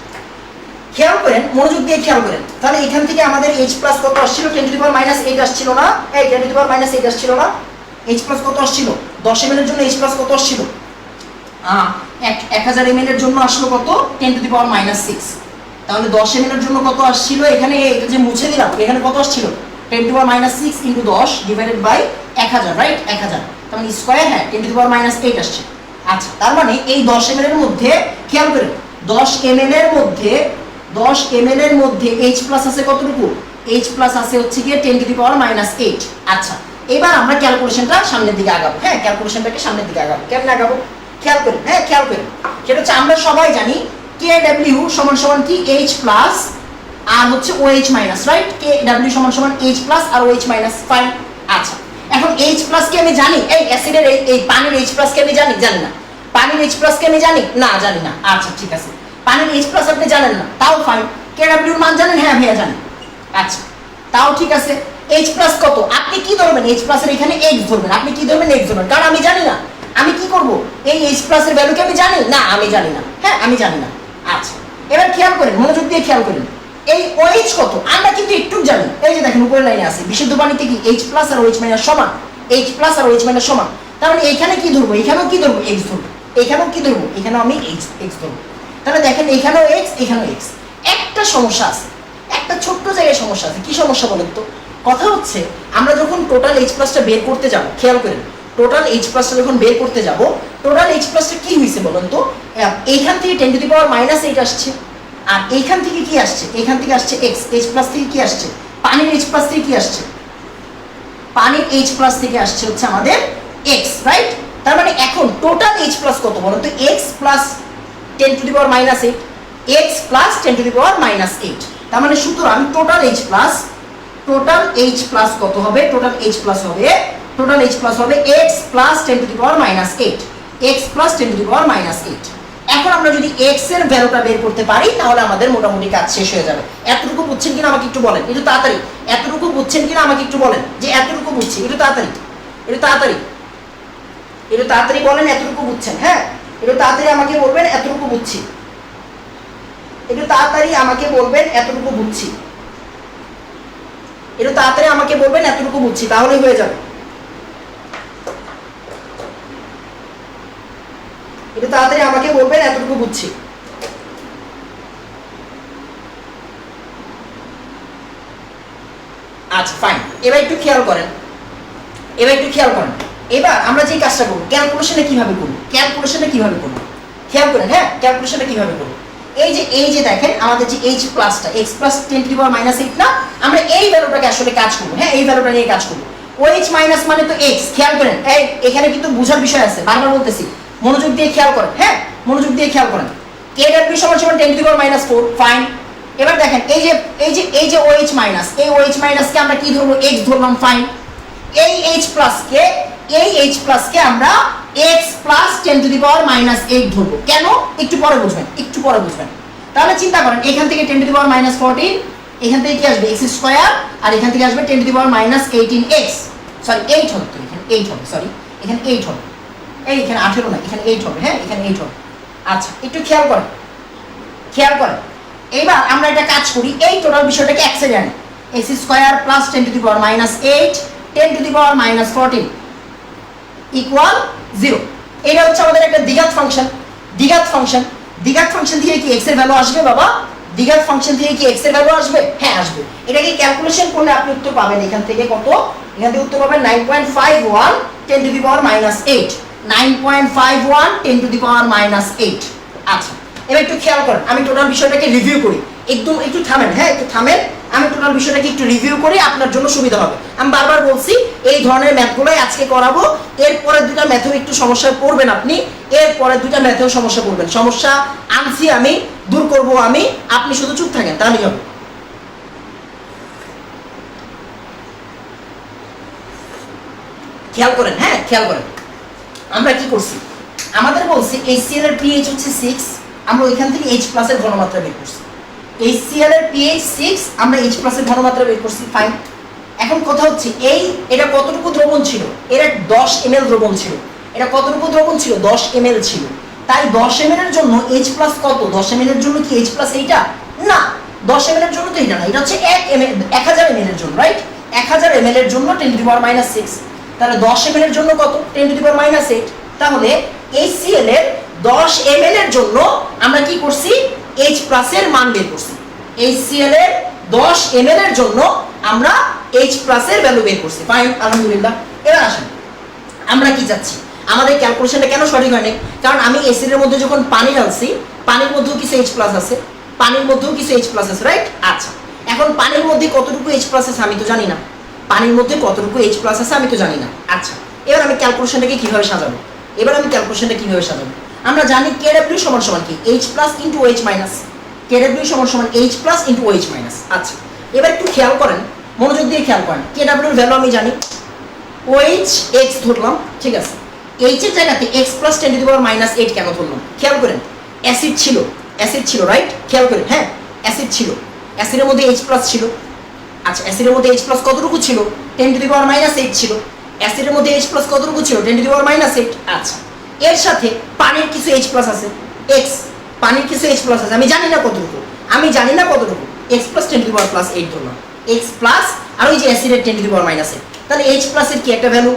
খেয়াল করেন, মনোযোগ দিয়ে খেয়াল করেন। তাহলে এখান থেকে আমাদের H+ কত আসছিল? 10⁻8 আসছিল না? এই 10⁻8 আসছিল না? H+ কত আসছিল? 10 ml এর জন্য H+ কত আসছিল? 1000 ml এর জন্য আসলো কত? 10⁻6। তাহলে 10 ml এর জন্য কত আসছিল? এখানে এটা যে মুছে দিলাম, এখানে কত আসছিল? 10⁻6 × 10 ডিভাইডেড বাই 1000, রাইট? 1000 তার মানে স্কয়ার, হ্যাঁ 10⁻8 আসছে। আচ্ছা তার মানে এই 10 ml এর মধ্যে খেয়াল করেন 10 ml এর মধ্যে H+ আছে কতটুকু? H+ আছে হচ্ছে গিয়ে 10⁻8। আচ্ছা এবার আমরা ক্যালকুলেশনটা সামনের দিকে আগাবো, হ্যাঁ ক্যালকুলেশনটাকে সামনের দিকে আগাবো। কেমনে আগাবো খেয়াল করেন, হ্যাঁ খেয়াল করেন। সেটা হচ্ছে আমরা সবাই জানি KW সমান কি? H+ আর হচ্ছে OH মাইনাস, রাইট? KW সমান H+ আর OH মাইনাস, ফাইন। আচ্ছা এখন H+ কে আমি জানি, এই অ্যাসিডের এই পানির H+ কে আমি জানি না? পানির H+ কে আমি জানি না? জানি না। আচ্ছা ঠিক আছে, পানির H+ আপনি জানেন না, তাও ফাইন। কেডব্লিউর মান জানেন? হ্যাঁ ভাইয়া জানেন। আচ্ছা তাও ঠিক আছে। এইচ প্লাস কত? আপনি কি ধরবেন? এইচ প্লাসের এখানে এক্স ধরবেন। আপনি কি ধরবেন? এক্স ধরবেন, কারণ আমি জানি না। আমি কি করব? এই এইচ প্লাসের ভ্যালু কি আমি জানি? না আমি জানি না। হ্যাঁ আমি জানি না। আচ্ছা এবার খেয়াল করেন, মনোযোগ দিয়ে খেয়াল করেন, এই OH কত আমরা কিন্তু একটু জানি। এই যে দেখেন উপরের লাইনে আছে বিশুদ্ধ পানিতে কি H প্লাস আর OH মাইনাস সমান, H প্লাস আর OH মাইনাস সমান। তার মানে এখানে কি ধরবো? এখানেও কি ধরবো? X ধরবো। এখানেও কি ধরবো? এখানেও আমি X ধরবো। তাহলে দেখেন এখানেও X, এখানেও X। একটা সমস্যা আছে, একটা ছোট্ট জায়গায় সমস্যা আছে। কি সমস্যা বলেন তো? কথা হচ্ছে আমরা যখন টোটাল H প্লাসটা বের করতে যাব, খেয়াল করেন, টোটাল H প্লাসটা যখন বের করতে যাব, টোটাল H প্লাসটা কি হয়েছে বলেন তো? এইখান থেকে 10⁻⁻8 আসছে, আর এইখান থেকে কি আসছে? এইখান থেকে আসছে X। H প্লাস থেকে কি আসছে? পানির H প্লাস থেকে কি আসছে? পানির H প্লাস থেকে আসছে হচ্ছে আমাদের X, রাইট? তার মানে এখন টোটাল H প্লাস কত বলেন তো? X plus 10⁻⁻8, X plus 10⁻⁻8। তার মানে সুতরাং টোটাল H প্লাস কত হবে? টোটাল H প্লাস হবে X প্লাস 10⁻⁻8, X প্লাস 10⁻⁻8। এখন আমরা যদি X এর ভ্যালুটা বের করতে পারি তাহলে আমাদের মোটামুটি কাজ শেষ হয়ে যাবে। এতটুকু বুঝছেন কিনা আমাকে একটু বলেন, একটু তাড়াতাড়ি। এতটুকু বুঝছেন কিনা আমাকে একটু বলেন, যে এতটুকু বুঝছি, একটু তাড়াতাড়ি, একটু তাড়াতাড়ি, একটু তাড়াতাড়ি বলেন এতটুকু বুঝছেন। হ্যাঁ একটু তাড়াতাড়ি আমাকে বলবেন এতটুকু বুঝছি, একটু তাড়াতাড়ি আমাকে বলবেন এতটুকু বুঝছি, একটু তাড়াতাড়ি আমাকে বলবেন এতটুকু বুঝছি, তাহলেই হয়ে যাবে। একটু তাড়াতাড়ি আমাকে বলবেন এতটুকু বুঝছি। আচ্ছা ফাইন। এবার একটু খেয়াল করেন, এবার আমরা যে কাজটা করব, ক্যালকুলেশনে কিভাবে করব, খেয়াল করেন। হ্যাঁ ক্যালকুলেশনে কিভাবে করব? এই যে দেখেন আমাদের যে H প্লাসটা, X প্লাস 10⁻⁻8 না, আমরা এই ভ্যালুটাকে আসলে কাজ করব। হ্যাঁ এই ভ্যালুটা নিয়ে কাজ করব। OH মাইনাস মানে তো X। খেয়াল করেন, এখানে কিন্তু বোঝার বিষয় আছে, বারবার বলতেছি, মনোযোগ দিয়ে খেয়াল করেন। হ্যাঁ মনোযোগ দিয়ে খেয়াল করেন। KW সমান 10⁻⁻4, ফাইন। এবার দেখেন এই যে OH মাইনাস, এই OH মাইনাসকে আমরা কি ধরবো? X ধরলাম, ফাইন। এই H প্লাসকে আমরা X প্লাস 10⁻⁻8 ধরবো। কেন? একটু পরে বুঝবেন। তাহলে চিন্তা করেন, এখান থেকে 10⁻14, এখান থেকে কি আসবে? X স্কয়ার, আর এখান থেকে আসবে 10⁻18x, সরি 8 হবে, তো এখানে 8 হবে, সরি এখানে 8 হবে, এখানে 18 না, এখানে 8 হবে। হ্যাঁ এখানে 8 হবে। আচ্ছা একটু খেয়াল করেন। এবার আমরা একটা কাজ করি, এই টোটাল বিষয়টাকে এক সাইডে আনি। X square plus 10⁻8 10⁻14 equal 0। এটা হচ্ছে আমাদের একটা দ্বিঘাত ফাংশন। দ্বিঘাত ফাংশন থেকে কি x এর ভ্যালু আসবে বাবা? দ্বিঘাত ফাংশন থেকে কি x এর ভ্যালু আসবে? হ্যাঁ আসবে। এটাকে ক্যালকুলেশন করলে আপনি উত্তর পাবেন এখান থেকে কত? এখান থেকে উত্তর পাবেন 9.51 10⁻8, 9.51 10⁻8। আচ্ছা এবার একটু খেয়াল করেন, আমি টোটাল বিষয়টাকে রিভিউ করি। একটু থামেন, হ্যাঁ একটু থামেন। আমি টোটাল বিষয়টাকে একটু রিভিউ করি, আপনার জন্য সুবিধা হবে। আমি বারবার বলছি এই ধরনের ম্যাথগুলোই আজকে করাবো। এরপরে দুটা ম্যাথেও একটু সমস্যায় পড়বেন আপনি, এরপরে দুটা ম্যাথেও সমস্যা পড়বেন। সমস্যা আনছি আমি, দূর করব আমি, আপনি শুধু চুপ থাকেন, তাহলেই হবে। খেয়াল করেন, হ্যাঁ খেয়াল করেন, আমরা কি করছি? আমাদের বলছি HCl এর pH হচ্ছে 6, আমরা ওইখান থেকে H প্লাস এর ঘনমাত্রা বের করছি। HCl এর pH 6, আমরা H প্লাস এর ঘনমাত্রা বের করছি, ফাইন। এখন কথা হচ্ছে এটা কতটুকু দ্রবণ ছিল? এর 10 ml দ্রবণ ছিল। এটা কতটুকু দ্রবণ ছিল? 10 ml ছিল। তাই 10 ml এর জন্য H প্লাস কত? 10 ml এর জন্য কি H প্লাস এইটা? না, 10 ml এর জন্য তো এটা না, এটা হচ্ছে 1000 ml এর জন্য, রাইট? 1000 ml এর জন্য 10⁻6, তাহলে 10 ml এর জন্য কত? 10⁻8। তাহলে HCl এর 10 ml এর জন্য আমরা কি করছি? H প্লাস এর মান বের করছি। HCl এর 10 ml এর জন্য আমরা H প্লাস এর ভ্যালু বের করছি, ফাইন, আলহামদুলিল্লাহ। এবার আসেন, আমরা কি চাচ্ছি? আমাদের ক্যালকুলেশনটা কেন সঠিক হয়নি? কারণ আমি এসিড এর মধ্যে যখন পানি ঢালছি, পানির মধ্যেও কিছু H প্লাস আছে, রাইট? আচ্ছা এখন পানির মধ্যে কতটুকু H প্লাস আছে আমি তো জানি না। আচ্ছা এবার আমি ক্যালকুলেশনটাকে কিভাবে সাজাবো? আমরা জানি KW সমান কি? H plus into OH minus. KW সমান H plus into OH minus. আচ্ছা এবার একটু খেয়াল করেন, মনোযোগ দিয়ে খেয়াল করেন। KW এর ভ্যালু আমি জানি, OH X ধরলাম, ঠিক আছে। H এর জায়গাতে X প্লাস 10⁻8 কেন ধরলাম? খেয়াল করেন, অ্যাসিড ছিল, রাইট? খেয়াল করেন, হ্যাঁ অ্যাসিড ছিল, অ্যাসিডের মধ্যে H+ ছিল। আচ্ছা অ্যাসিডের মধ্যে H+ কতটুকু ছিল? 10⁻⁻8 ছিল। অ্যাসিডের মধ্যে H+ কতটুকু ছিল? 10⁻8। আচ্ছা এর সাথে পানির কিছু H+ আছে, X, পানির কিছু H+ আছে, আমি জানি না কতটুকু, X + 10⁻8 ধরলাম, X প্লাস আর ওই যে অ্যাসিডের 10⁻8, তাহলে H+ এর কি একটা ভ্যালু।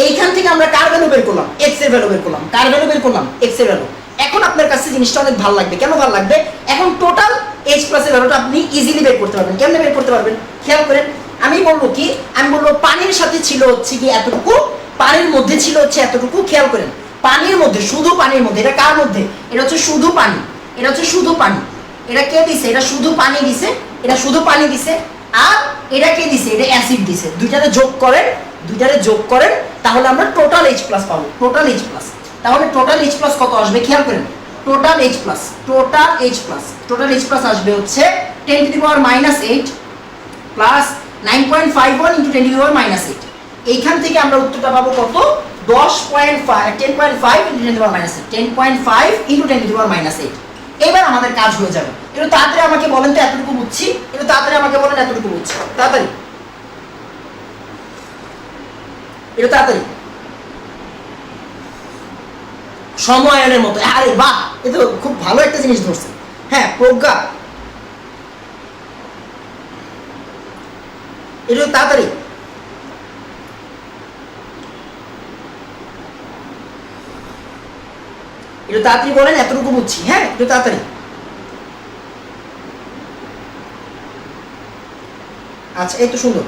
এইখান থেকে আমরা কার ভ্যালু বের করলাম? X এর ভ্যালু বের করলাম। কার ভ্যালু বের করলাম? X এর ভ্যালু। এখন আপনার কাছে জিনিসটা অনেক ভালো লাগবে। কেন ভালো লাগবে? এখন টোটাল H+ এর ভ্যালুটা আপনি ইজিলি বের করতে পারবেন। কেমনে বের করতে পারবেন? খেয়াল করেন, আমি বলবো পানির সাথে ছিল হচ্ছে কি এতটুকু, পানির মধ্যে ছিল হচ্ছে এতটুকু। খেয়াল করেন, পানির মধ্যে, শুধু পানির মধ্যে, এটা কার মধ্যে? এটা হচ্ছে শুধু পানি, এটা হচ্ছে শুধু পানি। এটা কে দিছে? এটা শুধু পানি দিছে, এটা শুধু পানি দিছে। আর এটা কে দিছে? এটা অ্যাসিড দিছে। দুইটারে যোগ করেন, তাহলে আমরা টোটাল H+ পাবো, টোটাল H+। তাহলে টোটাল H+ কত আসবে? খেয়াল করেন, টোটাল H+ আসবে হচ্ছে 10⁻8 প্লাস 9.51 × 10⁻8। এইখান থেকে আমরা উত্তরটা পাবো কত? 10.5 × 10⁻8। এবার আমাদের কাজ হয়ে যাবে। একটু তাড়াতাড়ি আমাকে বলেন তো এতটুকু বুঝছি, তাড়াতাড়ি, সময়ায়নের মতো। আরে বাহ, এ তো খুব ভালো একটা জিনিস ধরছে। হ্যাঁ প্রজ্ঞা, এটা তাড়াতাড়ি, বলেন এতটুকু বুঝছি। হ্যাঁ একটু তাড়াতাড়ি। আচ্ছা এই তো সুন্দর।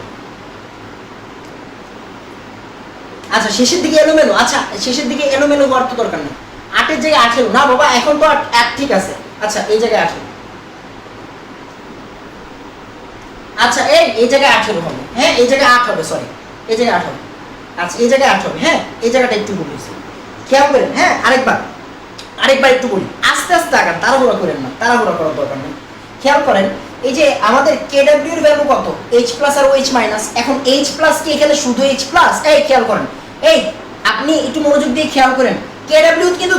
আচ্ছা শেষের দিকে এলোমেলো, আচ্ছা শেষের দিকে এলোমেলো হওয়ার তো দরকার নেই। 8-এর জায়গায় 18 না বাবা, এখন তো 8 ঠিক আছে। আচ্ছা এই জায়গায় 18, আচ্ছা এই জায়গায় 18 হবে। হ্যাঁ এই জায়গায় 8 হবে, সরি এই জায়গায় 8 হবে। আচ্ছা এই জায়গায় 8 হবে। হ্যাঁ এই জায়গাটা একটু ভুল হয়েছে, খেয়াল করেন। হ্যাঁ আরেকবার একটু বলি, আস্তে আস্তে আগান, তাড়াহুড়া করেন না, তাড়াহুড়া করার দরকার নেই। খেয়াল করেন, এই যে আমাদের KW এর ভ্যালু কত? H+ আর OH-। এখন H+ কি এখানে শুধু H+? এই খেয়াল করেন, এই আপনি একটু মনোযোগ দিয়ে খেয়াল করেন, KW কিন্তু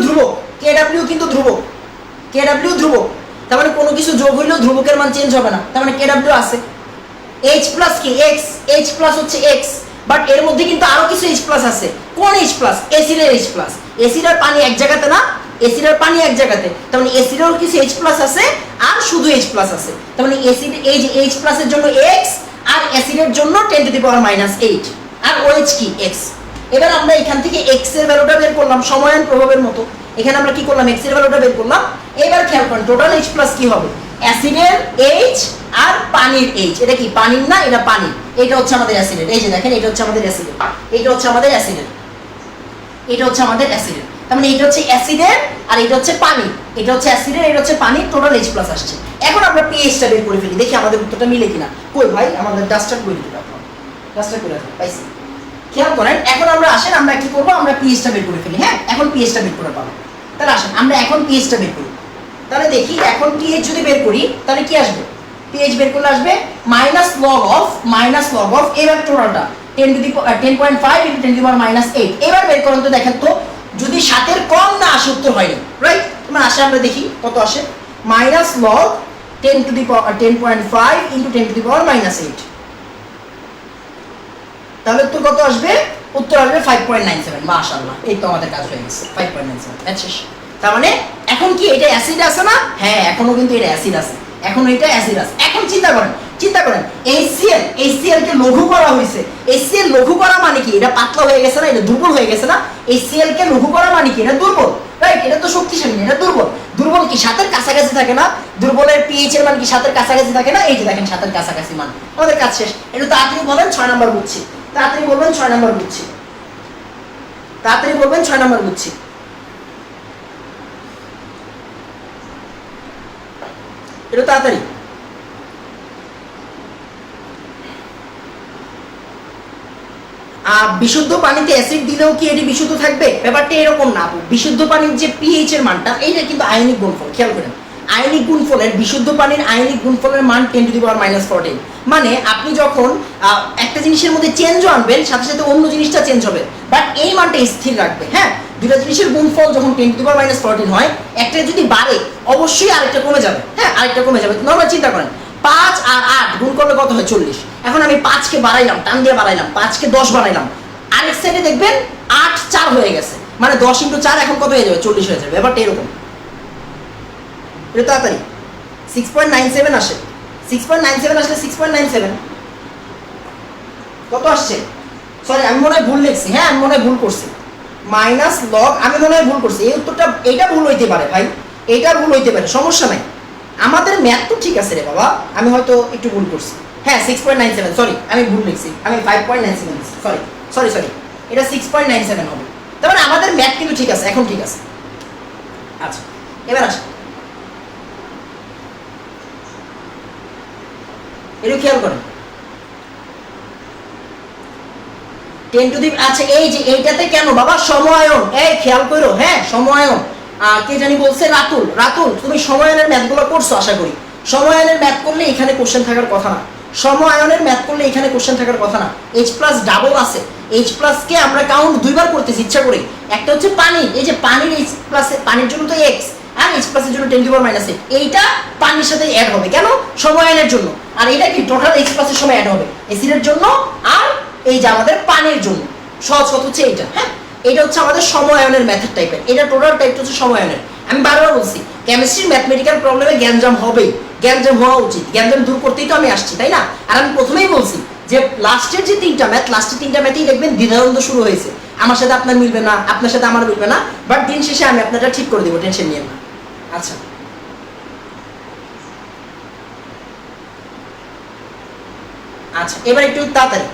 ধ্রুবক, তার মানে কোনো কিছু যোগ হইলেও ধ্রুবকের মান চেঞ্জ হবে না, তার মানে KW আছে। H+ কি? X, H+ হচ্ছে X, বাট এর মধ্যে কিন্তু আরো কিছু H+ আছে। কোন H+? অ্যাসিডের H+। অ্যাসিড আর পানি এক জায়গাতে না, তার মানে অ্যাসিডের কিছু H+ আছে আর শুধু H+ আছে। তার মানে অ্যাসিড, এই যে H+ এর জন্য X আর অ্যাসিডের জন্য 10⁻8 আর OH কি? X। এবার আমরা এখান থেকে X এর ভ্যালুটা বের করলাম সময়ায়ন প্রভাবের মতো। এখানে আমরা কি করলাম? X এর ভ্যালুটা বের করলাম। এবার খেয়াল করেন টোটাল H+ কি হবে? অ্যাসিডের H আর পানির H। এটা কি পানির না? এটা পানি। এটা হচ্ছে আমাদের অ্যাসিডের। এই যে দেখেন, এটা হচ্ছে আমাদের অ্যাসিডের, এটা হচ্ছে আমাদের অ্যাসিডের, তার মানে এটা হচ্ছে অ্যাসিডের আর এটা হচ্ছে পানি, এটা হচ্ছে অ্যাসিডের, এটা হচ্ছে পানি, টোটাল H+ আসছে। এখন আমরা pH-টা বের করে ফেলি, দেখি আমাদের উত্তরটা মিলে কিনা। কই ভাই আমাদের ডাস্টার কই দিতে পারবো? ডাস্টার করে রাখো, পাইছি। খেয়াল করেন, এখন আমরা আসেন আমরা কি করব? আমরা pH-টা বের করে ফেলি। হ্যাঁ এখন pH-টা বের করে পাবো। তাহলে আসেন আমরা এখন pH-টা বের করি। তাহলে দেখি এখন pH যদি বের করি তাহলে কি আসবে? pH বের করলে আসবে -log of এবার টোটালটা 10.5 × 10⁻8। এবার বের করুন তো, দেখেন তো যদি 7 এর কম না আসে উত্তর হয়নি, রাইট? তোমার আসে, আমরা দেখি কত আসে। -log 10.5 × 10⁻8, তাহলে উত্তর কত আসবে? উত্তর আসবে 5.97। মাশাআল্লাহ, এই তো আমাদের কাজ হয়ে গেছে, 5.97। আচ্ছা তার মানে এখন কি এটা অ্যাসিড আছে না? হ্যাঁ এখনো কিন্তু এটা অ্যাসিড আছে, এখন চিন্তা করেন HCl কে লঘু করা হয়েছে। HCl লঘু করা মানে কি? এটা পাতলা হয়ে গেছে না? এটা দুর্বল হয়ে গেছে না? HCl কে লঘু করা মানে কি? এটা দুর্বল, রাইট? এটা তো শক্তিশালী না, এটা দুর্বল। দুর্বল কি 7 এর কাছাকাছি থাকে না? দুর্বলের pH এর মান কি 7 এর কাছাকাছি থাকে না? এই যে দেখেন 7 এর কাছাকাছি মান। আমাদের কাজ শেষ। একটু তাড়াতাড়ি বলেন 6 নাম্বার বুঝছি, তাড়াতাড়ি বলবেন 6 নাম্বার বুঝছি, একটু তাড়াতাড়ি। বিশুদ্ধ পানিতে অ্যাসিড দিলেও কি এটি বিশুদ্ধ থাকবে? ব্যাপারটা এরকম না। বিশুদ্ধ পানির যে pH এর মানটা, এইটা কিন্তু আয়নিক গুণফল। খেয়াল করেন, আয়নিক গুণফলের, বিশুদ্ধ পানির আয়নিক গুণফলের মান 10⁻14। মানে আপনি যখন একটা জিনিসের মধ্যে চেঞ্জও আনবেন, সাথে সাথে অন্য জিনিসটা চেঞ্জ হবে, বাট এই মানটা স্থির রাখবে। হ্যাঁ দুইটা জিনিসের গুণফল যখন 10⁻⁻14 হয়, একটা যদি বাড়ে অবশ্যই আরেকটা কমে যাবে। হ্যাঁ, আরেকটা কমে যাবে। নরমাল চিন্তা করেন 5 আর 8 গুণ করলে কত হয়? 40। এখন আমি 5কে বাড়াইলাম, টান দিয়ে বাড়াইলাম, 5কে 10 বাড়াইলাম, আরেক সাইডে দেখবেন 8 4 হয়ে গেছে, মানে 10 × 4 এখন কত হয়ে যাবে? 40 হয়ে যাবে। ব্যাপারটা এরকম। এটা তাড়াতাড়ি 6.97 আসে। 6.97 আসলে 6.97 কত আসছে? সরি, আমি মনে হয় ভুল লিখছি। হ্যাঁ, আমি মনে হয় ভুল করছি। মাইনাস লগ, আমি মনে হয় ভুল করছি। এই উত্তরটা এইটা ভুল হইতে পারে ভাই, এইটা ভুল হইতে পারে, সমস্যা নাই। আমাদের ম্যাথ তো ঠিক আছে রে বাবা, আমি হয়তো একটু ভুল করছি। হ্যাঁ 6.97, সরি আমি ভুল লিখছি, আমি 5.97 লিখছি। সরি সরি সরি, এটা 6.97 হবে। তার মানে আমাদের ম্যাথ কিন্তু ঠিক আছে, এখন ঠিক আছে। আচ্ছা, এবার আসি, এটা খেয়াল করেন 10 টু দি, আচ্ছা এই যে এইটাতে কেন বাবা সময়ায়ন, এই খেয়াল করো। হ্যাঁ সময়ায়ন, কে জানি বলছে, রাতুল। রাতুল, তুমি সময়ায়নের ম্যাথগুলো করছো আশা করি। সময়ায়নের ম্যাথ করলে এখানে কোশ্চেন থাকার কথা না। সময়ায়নের ম্যাথ করলে এখানে কোশ্চেন থাকার কথা না। H প্লাস ডাবল আছে, H প্লাস কে আমরা কাউন্ট দুইবার করতেছি ইচ্ছা করে। একটা হচ্ছে পানি, এই যে পানির H প্লাস, পানির জন্য তো x, আর H প্লাসের জন্য 10⁻⁻8, এইটা পানির সাথে অ্যাড হবে কেন? সময়ায়নের জন্য। আর এটা কি টোটাল H প্লাসের সময় অ্যাড হবে অ্যাসিডের জন্য, আর এই যে আমাদের পানির জন্য। সহজ কথা হচ্ছে এইটা। হ্যাঁ, এটা হচ্ছে আমাদের সময়ায়নের মেথড টাইপের, এটা টোটাল টাইপটা হচ্ছে সময়ায়নের। আমি বারবার বলছি কেমিস্ট্রির ম্যাথমেটিক্যাল প্রবলেমে গ্যাঞ্জাম হবেই, গ্যাঞ্জাম হওয়া উচিত, গ্যাঞ্জাম দূর করতেই তো আমি আসছি, তাই না? আর আমি প্রথমেই বলছি যে লাস্টের যে তিনটা ম্যাথ, লাস্টের তিনটা ম্যাথেই দেখবেন দ্বিধাদ্বন্দ্ব শুরু হয়েছে। আমার সাথে আপনার মিলবে না, আপনার সাথে আমার মিলবে না, বাট দিন শেষে আমি আপনারটা ঠিক করে দেবো, টেনশন নিয়ে না। আচ্ছা, আচ্ছা এবার একটু তাড়াতাড়ি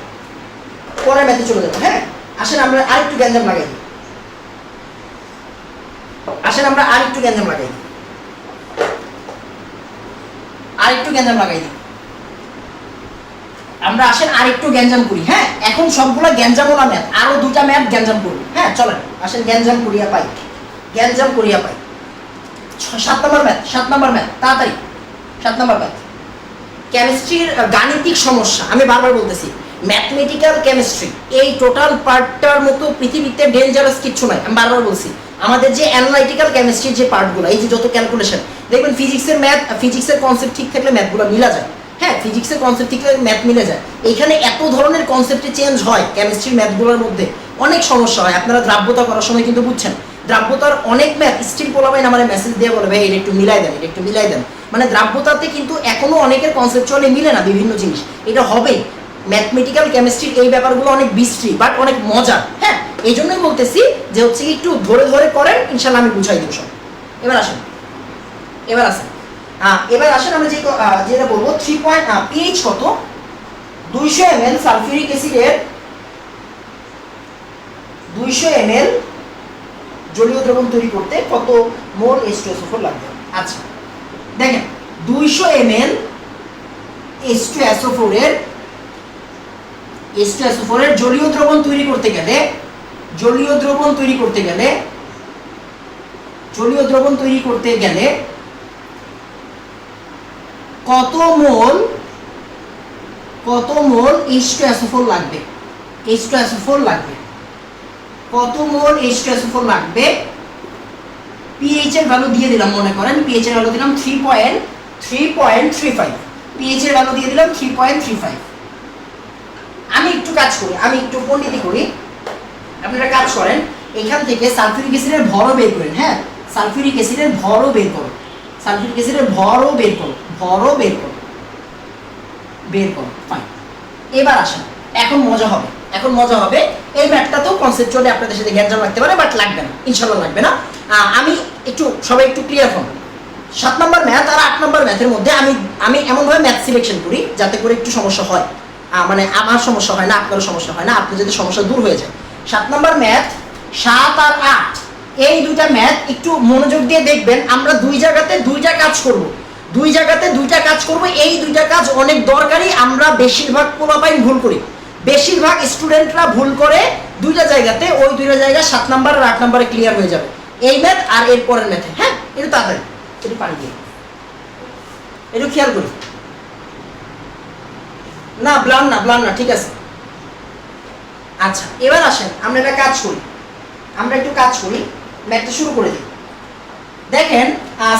পরের ম্যাথে চলে যাবো। হ্যাঁ, আসেন আমরা আরেকটু গ্যাঞ্জাম লাগাই দিই, আসেন আমরা আরেকটু গ্যাঞ্জাম লাগাই দিই, আরেকটু গ্যাঞ্জাম লাগাই দিই আমরা। আসেন আরেকটু গ্যাঞ্জাম করি। হ্যাঁ, এখন সবগুলো গ্যাঞ্জামওয়ালা ম্যাথ, আরো দুটা ম্যাথ গ্যাঞ্জাম করবো। হ্যাঁ চলেন, আসেন গ্যাঞ্জাম করিয়া পাই, গ্যাঞ্জাম করিয়া পাই। 7 নম্বর ম্যাথ, 7 নম্বর ম্যাথ, তাড়াতাড়ি 7 নম্বর ম্যাথ, কেমিস্ট্রির গাণিতিক সমস্যা। আমি বারবার বলতেছি ম্যাথমেটিক্যাল কেমিস্ট্রি এই টোটাল পার্টটার মতো পৃথিবীতে ডেঞ্জারাস কিছু নাই। আমি বারবার বলছি আমাদের যে অ্যানালাইটিক্যাল কেমিস্ট্রির যে পার্টগুলো, এই যে যত ক্যালকুলেশন, দেখবেন ফিজিক্সের ম্যাথ, ফিজিক্সের কনসেপ্ট ঠিক থাকলে ম্যাথগুলো মিলা যায়। হ্যাঁ, ফিজিক্সের কনসেপ্ট ঠিক থাকলে ম্যাথ মিলে যায়। এখানে এত ধরনের কনসেপ্টে চেঞ্জ হয় কেমিস্ট্রির ম্যাথগুলোর মধ্যে, অনেক সমস্যা হয়। আপনারা দ্রাব্যতা করার সময় কিন্তু বুঝছেন, দ্রাব্যতার অনেক ম্যাথ স্টিল পোলাবাইন আমার মেসেজ দিয়ে বলে ভাই এটা একটু মিলাই দেন, এটা একটু মিলাই দেন। মানে দ্রাব্যতাতে কিন্তু এখনো অনেকের কনসেপচুয়ালি মিলে না বিভিন্ন জিনিস, এটা হবেই। ম্যাথমেটিক্যাল কেমিস্ট্রির এই ব্যাপারগুলো অনেক বিশ্রী বাট অনেক মজার। হ্যাঁ, এই জন্যই বলতেছি যে হচ্ছে একটু ধরে ধরে করেন, ইনশাল্লাহ আমি বুঝাই দেবো সব। এবার আসেন, এবার আসেন, এবার আসেন আমরা যেটা বলবো 3 পিএইচ কত? 200 ml সালফিউরিক অ্যাসিডের 200 ml জলীয় দ্রবণ তৈরি করতে কত মোল H2SO4 লাগবে? আচ্ছা দেখেন 200 ml H2SO4 এর জলীয় দ্রবণ তৈরি করতে গেলে, জলীয় দ্রবণ তৈরি করতে গেলে, জলীয় দ্রবণ তৈরি করতে গেলে কত মোল H2SO4 লাগবে? H2SO4 লাগবে কত মোল H2SO4 লাগবে? পিএইচ এর ভ্যালু দিয়ে দিলাম, মনে করেন পিএইচ এর ভ্যালু দিলাম 3.35, পিএইচ এর ভ্যালু দিয়ে দিলাম 3.35। আমি একটু কাজ করি, আমি একটু পণ্ডিতি করি, আপনারা কাজ করেন, এখান থেকে সালফিউরিক অ্যাসিডের ভরও বের করেন। হ্যাঁ, সালফিউরিক অ্যাসিডের ভরও বের করো, সালফিউরিক অ্যাসিডের ভরও বের করো, ভরও বের করো, বের করো। ফাইন, এবার আসেন, এখন মজা হবে, এখন মজা হবে। এই ম্যাথটা তো কনসেপচুয়ালি আপনাদের সাথে গ্যাঞ্জাম লাগতে পারে, বাট লাগবে না, ইনশাল্লাহ লাগবে না। আমি একটু সবাই একটু ক্লিয়ার হন। 7 নম্বর ম্যাথ আর 8 নম্বর ম্যাথের মধ্যে আমি এমনভাবে ম্যাথ সিলেকশন করি যাতে করে একটু সমস্যা হয়, মানে আমার সমস্যা হয় না, আপনারও সমস্যা হয় না, আপনার যদি সমস্যা দূর হয়ে যায়। 7 নম্বর ম্যাথ 7 আর 8 এই দুইটা ম্যাথ একটু মনোযোগ দিয়ে দেখবেন। আমরা দুই জায়গাতে দুইটা কাজ করব, দুই জায়গাতে দুইটা কাজ করব। এই দুইটা কাজ অনেক দরকারি। আমরা বেশিরভাগ পোলাপাইন ভুল করি, বেশিরভাগ স্টুডেন্টরা ভুল করে দুইটা জায়গাতে। ওই দুইটা জায়গা 7 নম্বর আর 8 নম্বরে ক্লিয়ার হয়ে যাবে, এই ম্যাথ আর এর পরের ম্যাথে। হ্যাঁ, একটু তাড়াতাড়ি, একটু পানি দিয়ে একটু খেয়াল করি। না ব্লান না, ব্লান না, ঠিক আছে। আচ্ছা এবার আসেন আমরা একটা কাজ করি, আমরা একটু কাজ করি, ম্যাথটা শুরু করে দিই। দেখেন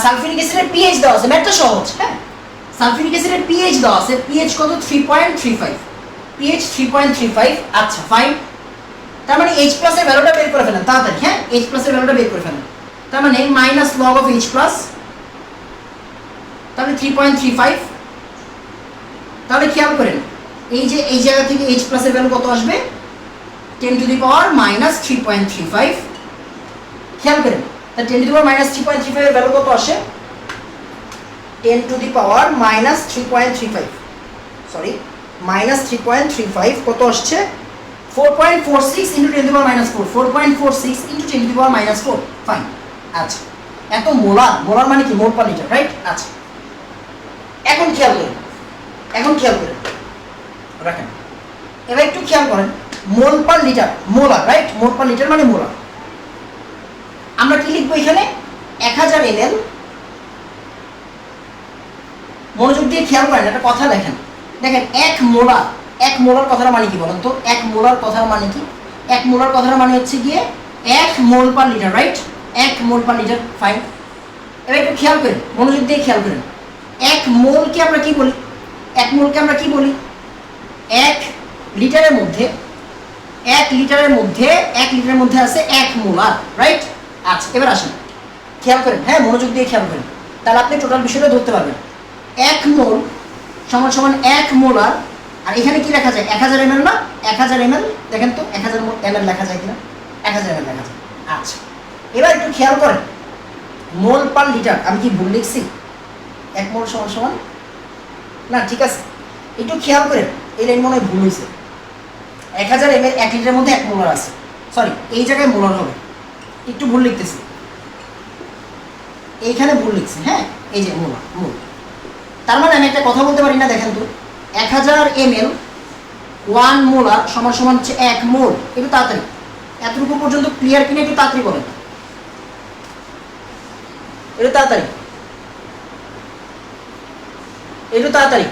সালফিউরিক অ্যাসিডের পিএইচ দেওয়া আছে, ম্যাথটা সহজ। হ্যাঁ, সালফিউরিক অ্যাসিডের পিএইচ দেওয়া আছে, পিএইচ কত 3.35, পিএইচ 3.35। আচ্ছা ফাইন, তার মানে H+ এর ভ্যালুটা বের করে ফেলেন তাড়াতাড়ি। হ্যাঁ, H+ এর ভ্যালুটা বের করে ফেলেন। তার মানে মাইনাস লগ অফ H+, তাহলে 3.35। তাহলে খেয়াল করেন এই যে এই জায়গা থেকে H+ এর ভ্যালু কত আসবে, 10 টু দি পাওয়ার মাইনাস 3.35। খেয়াল করেন, তা 10 টু দি পাওয়ার মাইনাস 3.35 এর ভ্যালু কত আসে, 10 to the power minus 3.35, sorry minus 3.35 কত আসছে, 4.46 into 10 to the power minus 4, 4.46 into 10 to the power minus 4। Fine. আচ্ছা, এত মোলার, মোলার মানে কি, মোল পার লিটার, রাইট? আচ্ছা, এখন খেয়াল করেন, এখন খেয়াল করেন, রাখেন, এবার একটু খেয়াল করেন, মোল পার লিটার, মোলার, রাইট? মোল পার লিটার মানে মোলার। আমরা কি লিখবো এখানে, 1000 ml। মনোযোগ দিয়ে খেয়াল করেন, একটা কথা লেখেন, দেখেন 1 মোলার, 1 মোলার কথার মানে কি বলেন তো, 1 মোলার কথার মানে কি, 1 মোলার কথার মানে হচ্ছে গিয়ে 1 মোল পার লিটার, রাইট? 1 মোল পার লিটার। ফাইন, এবার একটু খেয়াল করেন, মনোযোগ দিয়ে খেয়াল করেন, 1 মোলকে আমরা কি বলি, 1 মোলকে আমরা কি বলি, 1 লিটারের মধ্যে, 1 লিটারের মধ্যে, 1 লিটারের মধ্যে আছে 1 মোলার, রাইট? আচ্ছা, এবার আসেন খেয়াল করেন, হ্যাঁ মনোযোগ দিয়ে খেয়াল করেন, তাহলে আপনি টোটাল বিষয়টা ধরতে পারবেন। 1 মোল সমান সমান 1 মোলার, আর এখানে কি লেখা যায়, 1000 ml না, 1000 ml, দেখেন তো 1000 ml লেখা যায় কিনা, 1000 ml লেখা যায়। আচ্ছা, এবার একটু খেয়াল করেন, মোল পার লিটার আমি কি ভুল লিখছি, 1 মোল সমান সমান না, ঠিক আছে, একটু খেয়াল করেন, এই লাইন মনে হয় ভুল হয়েছে, 1000 ml 1 লিটারের মধ্যে 1 মোলার আছে, সরি এই জায়গায় মোলার হবে, একটু ভুল লিখতেছি, এইখানে ভুল লিখছি। হ্যাঁ, এই যে মোলার, মোল, তার মানে আমি একটা কথা বলতে পারি না, দেখেন তো 1000 ml 1 মোলার সমান সমান হচ্ছে 1 মোল। একটু তাড়াতাড়ি, এতটুকু পর্যন্ত ক্লিয়ার কিনা একটু তাড়াতাড়ি বলেন, একটু তাড়াতাড়ি, একটু তাড়াতাড়ি।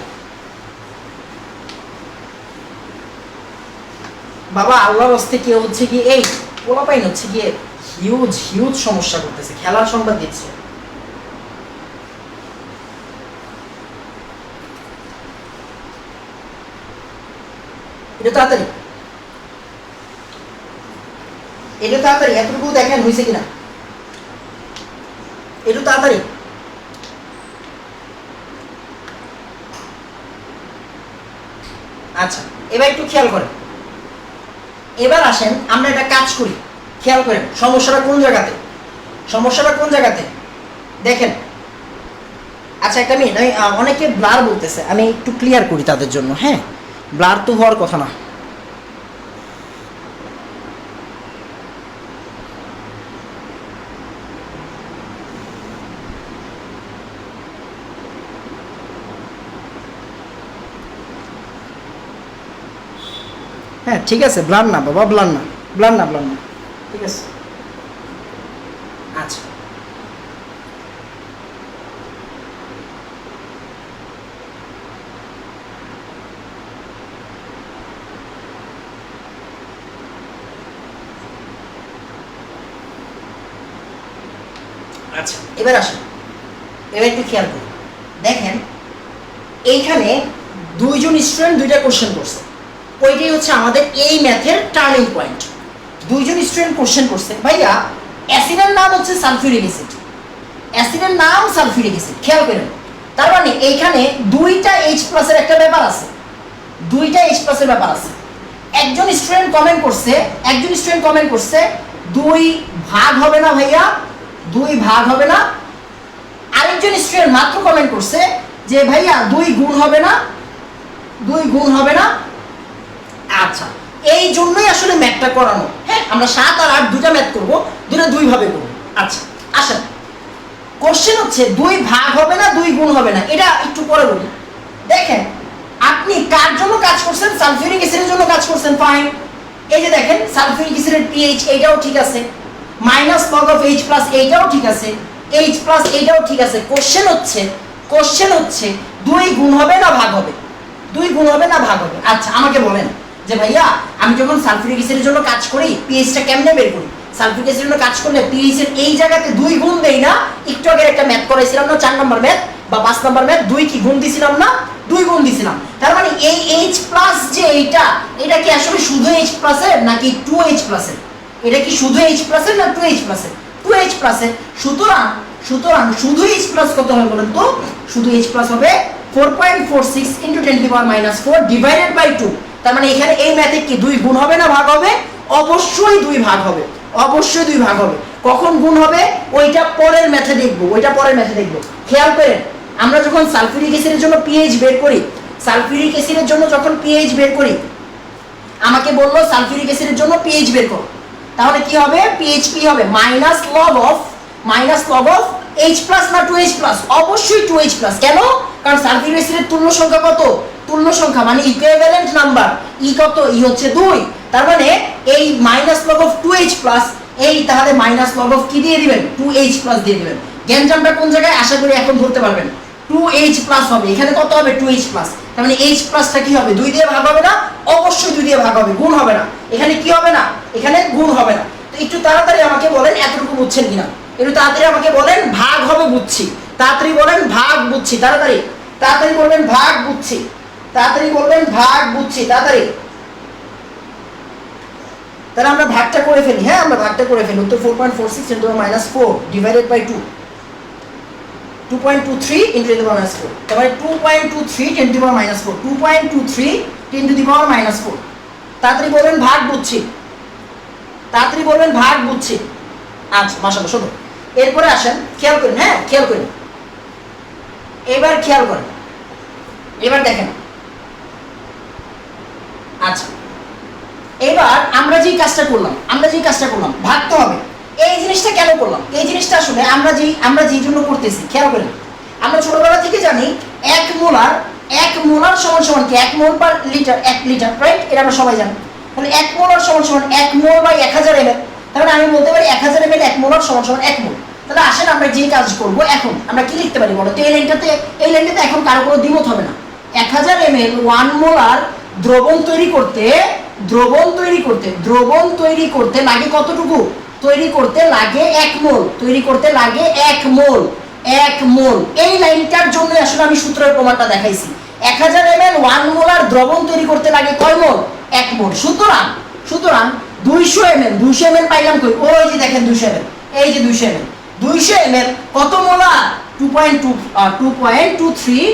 বাবা আল্লাহর হস্তে কেউ হচ্ছে কি এই পোলাপাইন হচ্ছে গিয়ে হিউজ হিউজ সমস্যা করতেছে, খেলার সংবাদ দিচ্ছে। এটা তাড়াতাড়ি, এটা তাড়াতাড়ি, এতটুকু দেখেন হয়েছে কিনা, একটু তাড়াতাড়ি। আচ্ছা, এবার একটু খেয়াল করেন, এবার আসেন আমরা একটা কাজ করি, খেয়াল করেন সমস্যাটা কোন জায়গাতে, সমস্যাটা কোন জায়গাতে দেখেন। আচ্ছা একটা মিনিট, আমি অনেকে ব্লার বলতেছে, আমি একটু ক্লিয়ার করি তাদের জন্য। হ্যাঁ, ব্লার তো হওয়ার কথা না, হ্যাঁ ঠিক আছে, ব্লার না বাবা, ব্লার না, ব্লার না, ব্লার না, ঠিক আছে। আচ্ছা, আচ্ছা এবার আসেন, এবার একটু খেয়াল করুন, দেখেন এইখানে দুইজন স্টুডেন্ট দুইটা কোশ্চেন করছে, ওইটাই হচ্ছে আমাদের এই ম্যাথের টার্নিং পয়েন্ট। দুইজন স্টুডেন্ট কোশ্চেন করছে, ভাইয়া অ্যাসিডের নাম হচ্ছে সালফিউরিক অ্যাসিড, অ্যাসিডের নাম সালফিউরিক অ্যাসিড, খেয়াল করেন, তার মানে এইখানে দুইটা H+ এর একটা ব্যাপার আছে, দুইটা H+ এর ব্যাপার আছে। একজন স্টুডেন্ট কমেন্ট করছে, একজন স্টুডেন্ট কমেন্ট করছে 2 ভাগ হবে না ভাইয়া, 2 ভাগ হবে না। আরেকজন স্টুডেন্ট মাত্র কমেন্ট করছে যে ভাইয়া 2 গুণ হবে না, 2 গুণ হবে না। আচ্ছা, এই জন্যই আসলে ম্যাথটা করানো। হ্যাঁ, আমরা 7 আর 8 দুটা ম্যাথ করবো, দুটো 2 ভাবে করবো। আচ্ছা আসেন, কোশ্চেন হচ্ছে 2 ভাগ হবে না, 2 গুণ হবে না, এটা একটু পরে বলি। দেখেন আপনি কার জন্য কাজ করছেন, সালফিউরিক অ্যাসিডের জন্য কাজ করছেন, ফাইন। এই যে দেখেন সালফিউরিক অ্যাসিডের pH এইটাও ঠিক আছে, মাইনাস লগ অফ H+ এইটাও ঠিক আছে, H+ এইটাও ঠিক আছে। কোশ্চেন হচ্ছে 2 গুণ হবে না ভাগ হবে, 2 গুণ হবে না ভাগ হবে। আচ্ছা আমাকে বলেন যে ভাইয়া আমি যখন সালফিউরিক অ্যাসিডের জন্য কাজ করি pH টা কেমনে বের করি, সালফিউরিক অ্যাসিডের জন্য কাজ করলে পিএইচ এর এই জায়গাতে 2 গুণ দেই না, একটু আগে একটা ম্যাথ করাইছিলাম না 4 নাম্বার ম্যাথ বা 5 নাম্বার ম্যাথ, 2 কি গুণ দিছিলাম না, 2 গুণ দিছিলাম। তার মানে এই H+ যে এটা কি আসলে শুধু H+ এর নাকি 2H+ এর? এটা কি শুধু H+ এর না 2H+ এর? 2H+ এর। সুতরাং শুধু H+ কত হবে বলেন তো? শুধু H+ হবে 4.46 × 10⁻⁻4 ডিভাইডেড বাই 2। তার মানে এখানে এই ম্যাথে কি 2 গুণ হবে না ভাগ হবে? অবশ্যই 2 ভাগ হবে, অবশ্যই 2 ভাগ হবে। কখন গুণ হবে ওইটা পরের ম্যাথে দেখব, খেয়াল করেন আমরা যখন সালফিউরিক অ্যাসিডের জন্য পিএইচ বের করি, সালফিউরিক অ্যাসিডের জন্য যখন পিএইচ বের করি, আমাকে বললো সালফিউরিক অ্যাসিডের জন্য পিএইচ বের করো, তাহলে কি হবে? পিএইচ কি হবে? মাইনাস লগ অফ H+ না 2H+? অবশ্যই 2H+। কেন? কারণ সালফিউরিক অ্যাসিডের তুল্য সংখ্যা কত? তুল্য সংখ্যা মানে ইকুইভ্যালেন্ট নাম্বার, কত? হচ্ছে 2। তার মানে এই মাইনাস লগ অফ 2H+, এই তাহলে মাইনাস লগ অফ কি দিয়ে দিবেন? 2H+ দিয়ে দিবেন। গ্যাঞ্জামটা কোন জায়গায় আশা করি এখন ধরতে পারবেন। 2H+ হবে, এখানে কত হবে? 2H+। তার মানে H+টা কি হবে? 2 দিয়ে ভাগ হবে না? অবশ্যই 2 দিয়ে ভাগ হবে, গুণ হবে না। এখানে কি হবে না? এখানে গুণ হবে না। তো একটু তাড়াতাড়ি আমাকে বলেন এতটুকু বুঝছেন কিনা, একটু তাড়াতাড়ি আমাকে বলেন ভাগ হবে বুঝছি, তাড়াতাড়ি বলেন ভাগ বুঝছি, তাড়াতাড়ি বলবেন ভাগ বুঝছি, তাড়াতাড়ি। তাহলে আমরা ভাগটা করে ফেলি, হ্যাঁ আমরা ভাগটা করে ফেলি। উত্তর 4.46 × 10⁻⁴ ডিভাইডেড বাই 2, 2.23 × 10⁻⁴। তারপরে 2.23 × 10⁻⁴, 2.23 × 10⁻⁴। তাড়াতাড়ি বলবেন ভাগ বুঝছি, আচ্ছা মাশাআল্লাহ। শোনো এরপরে আসেন, খেয়াল করেন, হ্যাঁ খেয়াল করেন, এবার খেয়াল করেন, এবার দেখেন। আচ্ছা এবার আমরা যেই কাজটা করলাম ভাগতে হবে। এই জিনিসটা কেন করলাম? এই জিনিসটা আসলে আমরা যেই জন্য করতেছি, খেয়াল করেন। আমরা ছোটবেলা থেকে জানি 1 মোলার সমান সমান কি? 1 মোল পার লিটার, 1 লিটার, রাইট? এটা আমরা সবাই জানি। তাহলে 1 মোলার সমান সমান 1 মোল বাই 1000 ml। তাহলে আমি বলতে পারি 1000 ml 1 মোলার সমান সমান 1 মোল। তাহলে আসেন আমরা যে কাজ করব এখন, আমরা কি লিখতে পারি বলো তো? এই লাইনটাতে এখন কারো কোনো দ্বিমত হবে না। 1000 ml 1 মোলার দ্রবণ তৈরি করতে লাগে কতটুকু? তৈরি করতে লাগে 1 মোল, 1 মোল। এই লাইনটার জন্য আসলে আমি সূত্রের প্রমাণটা দেখাইছি। 1000 ml 1 মোলার দ্রবণ তৈরি করতে লাগে কয় মোল? 1 মোল। সুতরাং 200 ml পাইলাম কই? ওই যে দেখেন 200 ml, এই যে 200 ml কত মোলার? 2.23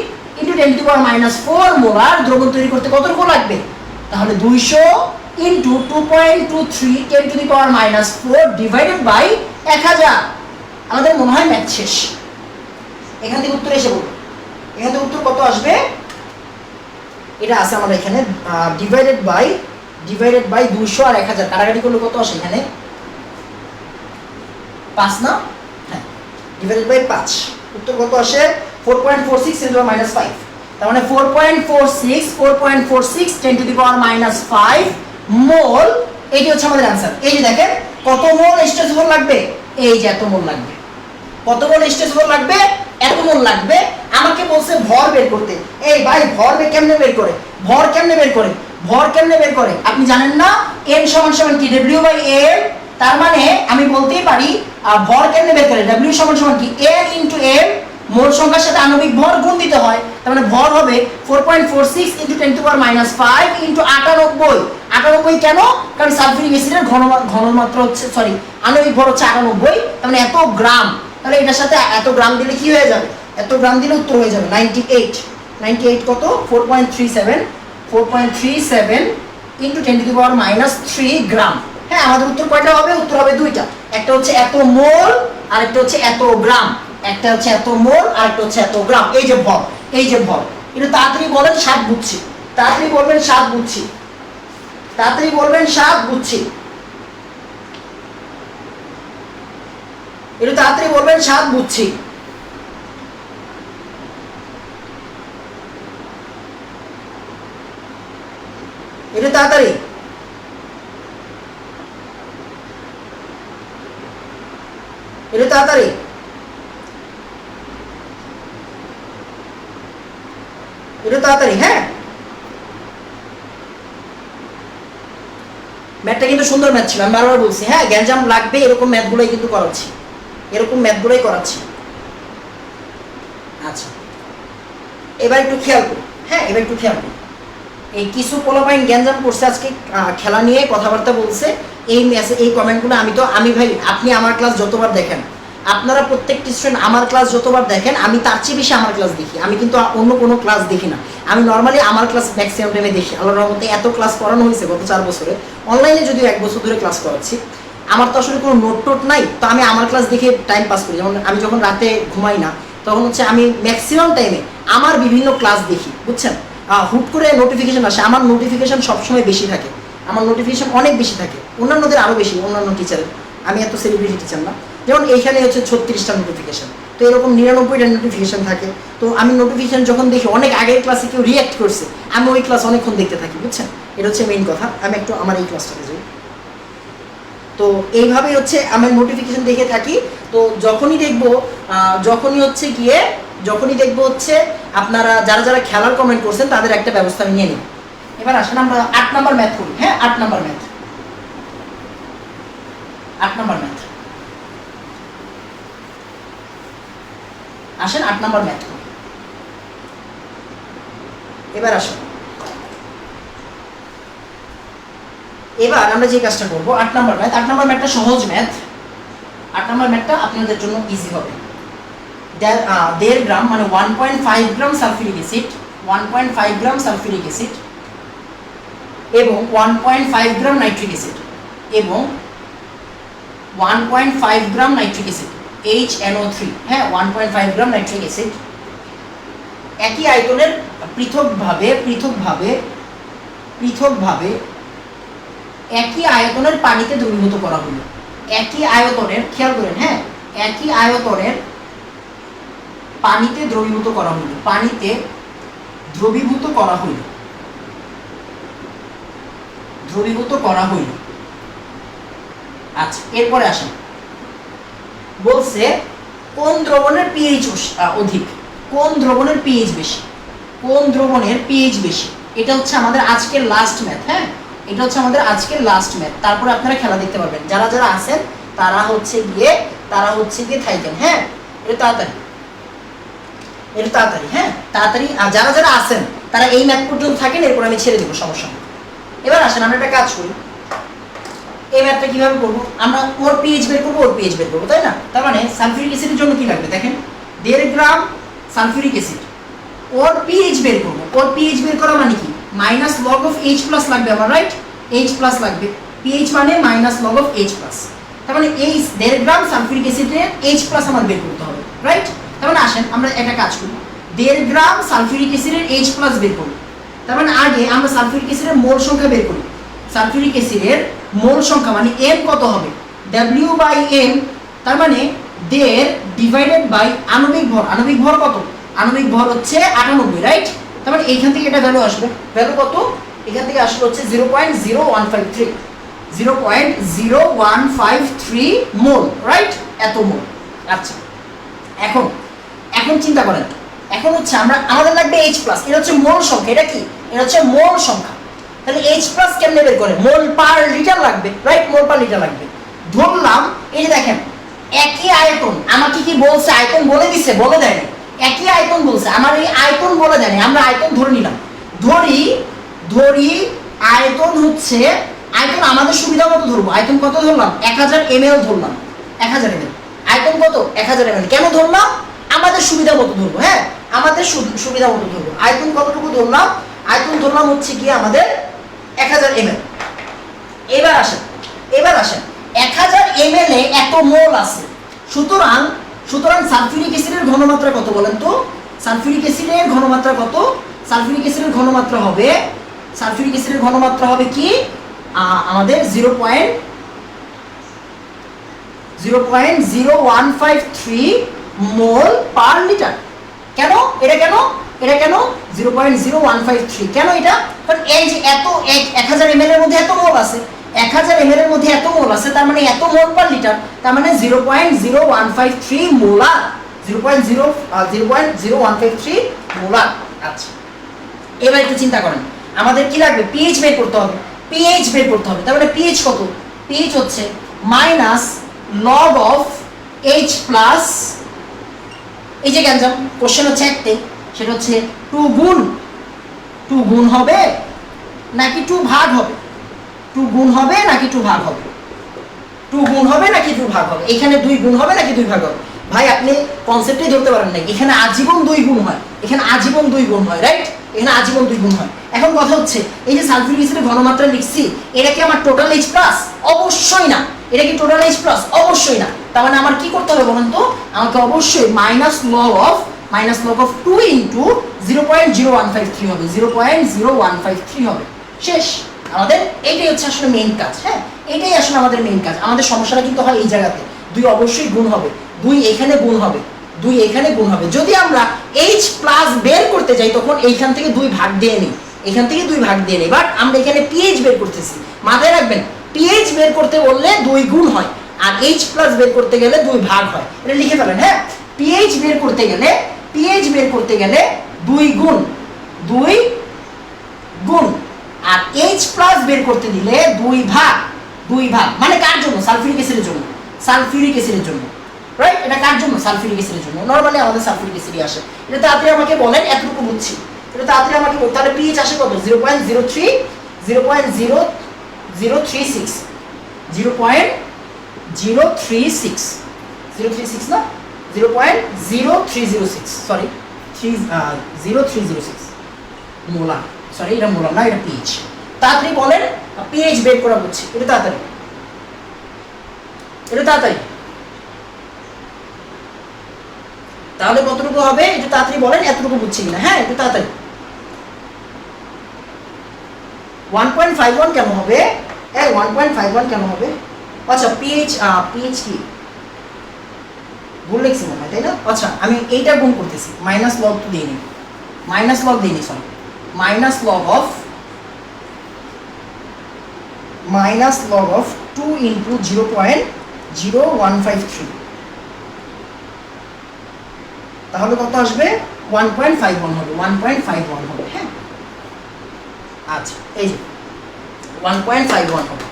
× 10⁻⁴ মোলার দ্রবণ তৈরি করতে কতটুকু লাগবে? তাহলে 200 × 2.23 10⁻⁴ ডিভাইডেড বাই 1000। আমাদের মনে হয় ম্যাথ শেষ। এখান থেকে উত্তর এসে বলুন, এখান থেকে উত্তর কত আসবে? এটা আছে আমাদের এখানে ডিভাইডেড বাই 200 আর 1000 কাটাকাটি করলে কত আসে? এখানে 5 না? হ্যাঁ, ডিভাইডেড বাই 5। উত্তর কত আসে? 4.46 × 10⁻⁵। তার মানে 4.46 10⁻⁵ মোল। এটি হচ্ছে আমাদের आंसर। এই যে দেখেন কত মোল H2SO4 লাগবে? এই যে এত মোল লাগবে। কত মোল H2SO4 লাগবে? এত মোল লাগবে। আমাকে বলছে ভর বের করতে। এই ভাই ভর কেমনে বের করে? আপনি জানেন না n = কি? W/m। তার মানে আমি বলতেই পারি ভর কেমনে বের করে? W = কি? n × m, মোল সংখ্যার সাথে আণবিক ভর গুণ দিতে হয়। তার মানে ভর হবে 4.46 × 10⁻⁵ × 98। 98 কেন? কারণ সালফিউরিক অ্যাসিডের ঘনমাত্রা হচ্ছে আণবিক ভর হচ্ছে 98। তার মানে এত গ্রাম। তাহলে এটার সাথে এত গ্রাম দিলে কি হয়ে যাবে? এত গ্রাম দিলে উত্তর হয়ে যাবে 98 কত? 4.37 × 10⁻³ গ্রাম। হ্যাঁ, আমাদের উত্তর কয়টা হবে? উত্তর হবে দুইটা। একটা হচ্ছে এত মোল আর একটা হচ্ছে এত গ্রাম। একটা হচ্ছে এত মোল আর একটা হচ্ছে এত গ্রাম। এই যে ভর। একটু তাড়াতাড়ি বলেন 7 বুঝছি। তাড়াতাড়ি বলবেন 7 বুঝছি। একটু তাড়াতাড়ি বলবেন 7 বুঝছি। একটু তাড়াতাড়ি। হ্যাঁ, ম্যাথটা কিন্তু সুন্দর ম্যাথ ছিল, আমি বারবার বলছি। হ্যাঁ, গ্যাঞ্জাম লাগবে এরকম ম্যাথগুলোই কিন্তু করাচ্ছি, এরকম ম্যাথগুলোই করাচ্ছি। আচ্ছা, এবার একটু খেয়াল করি। হ্যাঁ, এবার একটু খেয়াল করি। এই কিছু পোলাপাইন গ্যাঞ্জাম করছে আজকে, খেলা নিয়ে কথাবার্তা বলছে। এই মেসেজ, এই কমেন্টগুলো আমি ভাই, আপনি আমার ক্লাস যতবার দেখেন, আপনারা প্রত্যেকটি স্টুডেন্ট আমার ক্লাস যতবার দেখেন, আমি তার চেয়ে বেশি আমার ক্লাস দেখি। আমি কিন্তু অন্য কোনো ক্লাস দেখি না, আমি নর্মালি আমার ক্লাস ম্যাক্সিমাম টাইমে দেখি। আল্লাহর রহমতে এত ক্লাস করানো হয়েছে গত 4 বছরে, অনলাইনে যদিও 1 বছর ধরে ক্লাস করাচ্ছি। আমার তো আসলে কোনো নোট টোট নাই, তো আমি আমার ক্লাস দেখে টাইম পাস করি। যেমন আমি যখন রাতে ঘুমাই না, তখন হচ্ছে আমি ম্যাক্সিমাম টাইমে আমার বিভিন্ন ক্লাস দেখি, বুঝছেন। হুট করে নোটিফিকেশন আসে, আমার নোটিফিকেশন সবসময় বেশি থাকে, আমার নোটিফিকেশন অনেক বেশি থাকে, অন্যান্যদের আরও বেশি, অন্যান্য টিচারের। আমি এত সেলিব্রিটি টিচার না। যেমন এইখানে হচ্ছে 36টা নোটিফিকেশন, তো এরকম 99টা নোটিফিকেশন থাকে। তো আমি নোটিফিকেশন যখন দেখি অনেক আগের ক্লাসে কেউ রিঅ্যাক্ট করছে, আমি ওই ক্লাস অনেকক্ষণ দেখতে থাকি, বুঝছেন। এটা হচ্ছে মেইন কথা। আমি একটু আমার এই ক্লাসটাতে যাই। তো এইভাবেই হচ্ছে আমি নোটিফিকেশন দেখে থাকি। তো যখনই দেখবো হচ্ছে আপনারা যারা যারা খেলার কমেন্ট করছেন তাদের একটা ব্যবস্থা আমি নিয়ে নিই। এবার আসেন আমরা 8 নাম্বার ম্যাথ করি। হ্যাঁ, 8 নাম্বার ম্যাথ, 8 নাম্বার ম্যাথ। আসেন 8 নাম্বার ম্যাথ করি। এবার আসেন, এবার আমরা যে কাজটা করবো 8 নাম্বার ম্যাথ। 8 নাম্বার ম্যাথটা সহজ ম্যাথ। 8 নাম্বার ম্যাথটা আপনাদের জন্য ইজি হবে। 1.5 গ্রাম মানে 1.5 গ্রাম সালফিউরিক অ্যাসিড, 1.5 গ্রাম সালফিউরিক অ্যাসিড এবং 1.5 গ্রাম নাইট্রিক অ্যাসিড এবং 1.5 গ্রাম নাইট্রিক অ্যাসিড HNO3। হ্যাঁ, 1.5 গ্রাম নাইট্রিক অ্যাসিড একই আয়তনের পৃথকভাবে একই আয়তনের পানিতে দ্রবীভূত করা হলো। একই আয়তনের, খেয়াল করেন, হ্যাঁ, একই আয়তনের পানিতে দ্রবীভূত করা হলো, পানিতে দ্রবীভূত করা হইল। আচ্ছা, এরপরে আসেন, বলছে কোন দ্রবণের পিএইচ অধিক, কোন দ্রবণের পিএইচ বেশি, কোন দ্রবণের পিএইচ বেশি। এটা হচ্ছে আমাদের আজকের লাস্ট ম্যাথ। হ্যাঁ, এটা হচ্ছে আমাদের আজকের লাস্ট ম্যাথ। তারপরে আপনারা খেলা দেখতে পারবেন। যারা যারা আছেন তারা হচ্ছে গিয়ে থাইকেন। হ্যাঁ, এটা তাড়াতাড়ি, হ্যাঁ তাড়াতাড়ি। আর যারা যারা আছেন তারা এই ম্যাথ পর্যন্ত থাকেন, এরপর আমি ছেড়ে দেবো, সমস্যা নেই। এবার আসেন আমরা একটা কাজ করি। এই ম্যাথটা কিভাবে করবো? আমরা ওর পিএইচ বের করবো, তাই না? তার মানে সালফিউরিক অ্যাসিডের জন্য কি লাগবে দেখেন, 1.5 গ্রাম সালফিউরিক অ্যাসিড, ওর পিএইচ বের করবো। ওর পিএইচ বের করা মানে কি, মাইনাস লগ অফ H+ লাগবে আমার, রাইট? H+ লাগবে, পিএইচ মানে মাইনাস লগ অফ H+। তার মানে এই 1.5 গ্রাম সালফিউরিক অ্যাসিডের H+ আমার বের করতে হবে, রাইট? তার মানে আসেন আমরা একটা কাজ করি, 1.5 গ্রাম সালফিউরিক অ্যাসিডের H+ বের করি। তার মানে আগে আমরা সালফিউরিক অ্যাসিডের মোল সংখ্যা বের করি। সালফিউরিক অ্যাসিডের মোল সংখ্যা মানে M কত হবে, W/M। তার মানে 1.5 ডিভাইডেড বাই আণবিক ভর। আণবিক ভর কত? আণবিক ভর হচ্ছে 98, রাইট? তার মানে এইখান থেকে এটা ভ্যালু আসবে। ভ্যালু কত? এখান থেকে আসলে হচ্ছে 0.0153, 0.0153 মোল, রাইট? এত মোল। আচ্ছা, এখন চিন্তা করেন, এখন হচ্ছে আমাদের লাগবে H+। এটা হচ্ছে মোল সংখ্যা। এটা কি? এটা হচ্ছে মোল সংখ্যা। তাহলে H+ কেমনে বের করে? মোল পার লিটার লাগবে, রাইট? মোল পার লিটার লাগবে। ধরলাম এই যে দেখেন একই আয়তন, আমাকে কি বলছে, আয়তন বলে দিছে, বলে দেয়নি। একই আয়তন বলছে, আমার এই আয়তন বলে দেয়নি, আমরা আয়তন ধরে নিলাম। ধরি আয়তন হচ্ছে, আয়তন আমাদের সুবিধা মতো ধরবো। আয়তন কত ধরলাম? 1000 ml ধরলাম, 1000 ml। আয়তন কত? 1000 ml। কেন ধরলাম? আমাদের সুবিধা মতো ধরবো। হ্যাঁ, আমাদের সুবিধা মতো ধরবো। আয়তন কতটুকু ধরলাম? আয়তন ধরলাম হচ্ছে কি আমাদের 1000 ml। এবার আসেন 1000 ml এ এত মোল আছে। সুতরাং সালফিউরিক অ্যাসিডের ঘনমাত্রা কত বলেন তো? সালফিউরিক অ্যাসিডের ঘনমাত্রা কত? সালফিউরিক অ্যাসিডের ঘনমাত্রা হবে কি আমাদের 0.0153 মোল পার লিটার। কেন এটা? কেন 0.0153? কেন এটা? কারণ এই যে এত 1000 ml এর মধ্যে এত মোল আছে, 1000 ml এর মধ্যে এত মোল আছে, তার মানে এত মোল পার লিটার। তার মানে 0.0153 মোলার, 0.0153 মোলার। আচ্ছা, এবার একটু চিন্তা করেন, আমাদের কি লাগবে? পিএইচ বের করতে হবে। পিএইচ বের করতে হবে। তার মানে পিএইচ কত? পিএইচ হচ্ছে minus log of H plus, এই যে গ্যাঞ্জাম কোশ্চেন হচ্ছে একটাই, সেটা হচ্ছে 2 গুণ, 2 গুণ হবে নাকি 2 ভাগ হবে, 2 গুণ হবে নাকি 2 ভাগ হবে, 2 গুণ হবে নাকি 2 ভাগ হবে, এখানে 2 গুণ হবে নাকি 2 ভাগ হবে। ভাই আপনি কনসেপ্টই ধরতে পারেন না, এখানে আজীবন 2 গুণ হয়, এখানে আজীবন 2 গুণ হয়, রাইট, এখানে আজীবন 2 গুণ হয়। এখন কথা হচ্ছে এই যে সালফিউরিক অ্যাসিডের ঘনমাত্রা লিখছি, এটা কি আমার টোটাল এইচ প্লাস? অবশ্যই না। এটা কি টোটাল এইচ প্লাস? অবশ্যই না। তার মানে আমার কি করতে হবে বলেন তো? আমাকে অবশ্যই মাইনাস লগ অফ 2 ইনটু 0.0153 হবে, 0.0153 হবে, শেষ। আমাদের এটাই হচ্ছে আসলে মেইন কাজ। হ্যাঁ, এটাই আসলে আমাদের মেইন কাজ। আমাদের সমস্যাটা কিন্তু হয় এই জায়গাতে, 2 অবশ্যই গুণ হবে, 2 এখানে গুণ হবে, 2 এখানে গুণ হবে। যদি আমরা এইচ প্লাস বের করতে যাই তখন এইখান থেকে 2 ভাগ দিয়ে নিই, এখান থেকে 2 ভাগ দিয়ে নিই, বাট আমরা এখানে পিএইচ বের করতেছি। মাথায় রাখবেন, পিএইচ বের করতে বললে 2 গুণ হয়, আর এইচ প্লাস বের করতে গেলে 2 ভাগ হয়। এটা লিখে ফেলেন। হ্যাঁ, পিএইচ বের করতে গেলে 2 গুণ, 2 গুণ, আর এইচ প্লাস বের করতে দিলে 2 ভাগ, 2 ভাগ। মানে কার জন্য? সালফিউরিক অ্যাসিডের জন্য, সালফিউরিক অ্যাসিডের জন্য, রাইট। এটা কার জন্য? সালফিউরিক অ্যাসিডের জন্য। নরমালি আমাদের সালফিউরিক অ্যাসিডই আসে। এটা তাড়াতাড়ি আমাকে বলেন, এতটুকু বুঝছি, এটা তাড়াতাড়ি আমাকে বলতে। তাহলে পিএইচ আসে কত? 0.03, 0.0036, 0.036, 036 না, 0.0306, সরি 0306 মোলার, সরি এটা মোলার না, এটা পিএইচ। তাড়াতাড়ি বলেন, পিএইচ বের করা বুঝছি, এটা তাড়াতাড়ি, এটা তাড়াতাড়ি। তাহলে কতটুকু হবে একটু তাড়াতাড়ি বলেন, এতটুকু বুঝছি কিনা। হ্যাঁ, একটু তাড়াতাড়ি। 1.51 কেন হবে? 1.51 কেন হবে? আচ্ছা, পিএইচ কি ভুল লিখছি মনে হয়, তাই না? আচ্ছা, আমি এইটা গুণ করতেছি, মাইনাস লগ তো দিইনি, sorry, minus log of 2 into 0.0153, তাহলে কত আসবে? 1.51 হবে, 1.51 হবে। হ্যাঁ, আচ্ছা, এই যে 1.51 হবে।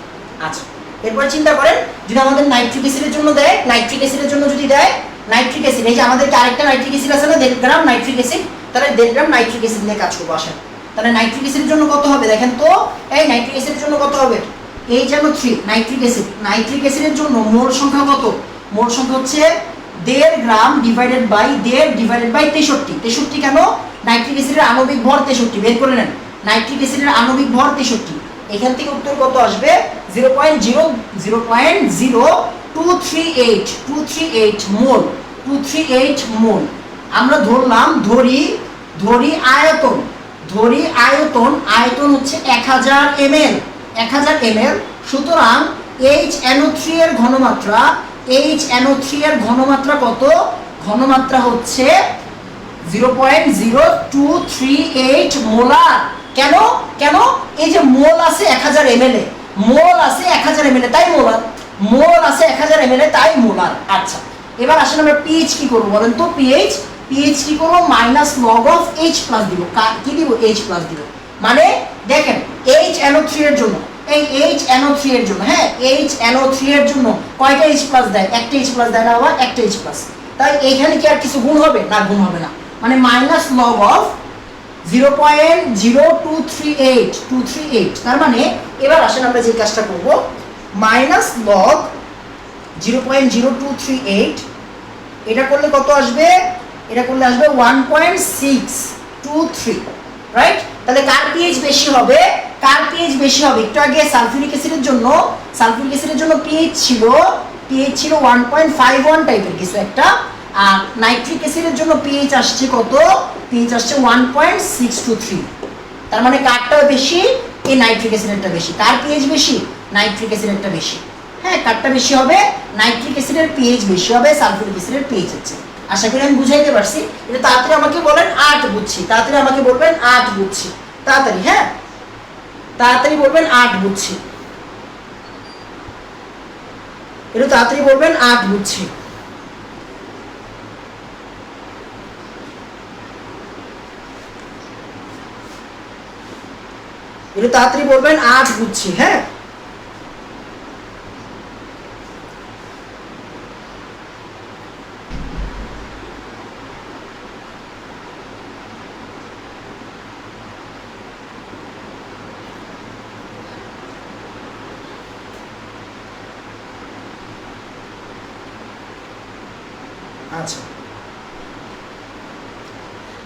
আচ্ছা, এরপর চিন্তা করেন, যদি আমাদের নাইট্রিক অ্যাসিডের জন্য দেয়, নাইট্রিক অ্যাসিডের জন্য যদি দেয়, নাইট্রিক অ্যাসিড, এই যে আমাদের আরেকটা নাইট্রিক অ্যাসিড আছে না, 1.5 গ্রাম নাইট্রিক অ্যাসিড, তাহলে 1.5 গ্রাম নাইট্রিক অ্যাসিড নিয়ে কাজ করবো। আসেন, তাহলে নাইট্রিক অ্যাসিডের জন্য কত হবে দেখেন তো? এই নাইট্রিক অ্যাসিডের জন্য কত হবে? HNO3 নাইট্রিক অ্যাসিডের জন্য মোল সংখ্যা কত? মোল সংখ্যা হচ্ছে 1.5 গ্রাম ডিভাইডেড বাই 63। 63 কেন? নাইট্রিক অ্যাসিডের আণবিক ভর 63, বের করে নেন। নাইট্রিক অ্যাসিডের আণবিক ভর 63, এখান থেকে উত্তর কত আসবে? 0.0238 মোল, 238 মোল। আমরা ধরলাম, ধরি আয়তন হচ্ছে 1000 ml, 1000 ml। সুতরাং HNO3 এর ঘনমাত্রা কত? ঘনমাত্রা হচ্ছে 0.0238 মোলার। কেন? এই যে মোল আছে 1000 ml এ, মোল আছে 1000 ml, তাই মোলার। মোল আছে 1000 ml, তাই মোলার। আচ্ছা, এবার আসলে আমরা পিএইচ কি করব বলেন তো? পিএইচ কি করব? Minus log of H plus দিব। কি দিব? এইচ প্লাস দিব। মানে দেখেন, HNO3 এর জন্য, এই HNO3 এর জন্য, হ্যাঁ, HNO3 এর জন্য কয়টা এইচ প্লাস দেয়? একটা এইচ প্লাস দেয় না, আবার একটা এইচ প্লাস। তাই এইখানে কি আর কিছু গুণ হবে না? গুণ হবে না। মানে মাইনাস লগ অফ 0.0238, তার মানে এবার আসেন আমরা যে কাজটা করব, মাইনাস লগ 0.0238, এটা করলে কত আসবে? এটা করলে আসবে 1.623, রাইট। তাহলে কার পিএইচ বেশি হবে? একটু আগে সালফিউরিক অ্যাসিডের জন্য পিএইচ ছিল 1.51 টাইপের কিছু একটা, আর নাইট্রিক অ্যাসিডের জন্য পিএইচ আসছে কত? পিএইচ আসছে 1.623। তার মানে কারটা বেশি? এই নাইট্রিক অ্যাসিডেরটা বেশি। কার পিএইচ বেশি? নাইট্রিক অ্যাসিডেরটা বেশি। হ্যাঁ, কারটা বেশি হবে? নাইট্রিক অ্যাসিডের পিএইচ বেশি হবে সালফিউরিক অ্যাসিডের পিএইচ হচ্ছে। আশা করি আমি বুঝাইতে পারছি। এটা তাড়াতাড়ি আমাকে বলেন 8 বুঝছি, তাড়াতাড়ি আমাকে বলবেন 8 বুঝছি, তাড়াতাড়ি। হ্যাঁ, তাড়াতাড়ি বলবেন 8 বুঝছি, এটা তাড়াতাড়ি বলবেন 8 বুঝছি। একটু তাড়াতাড়ি বলবেন 8 বুঝছি। হ্যাঁ, আচ্ছা।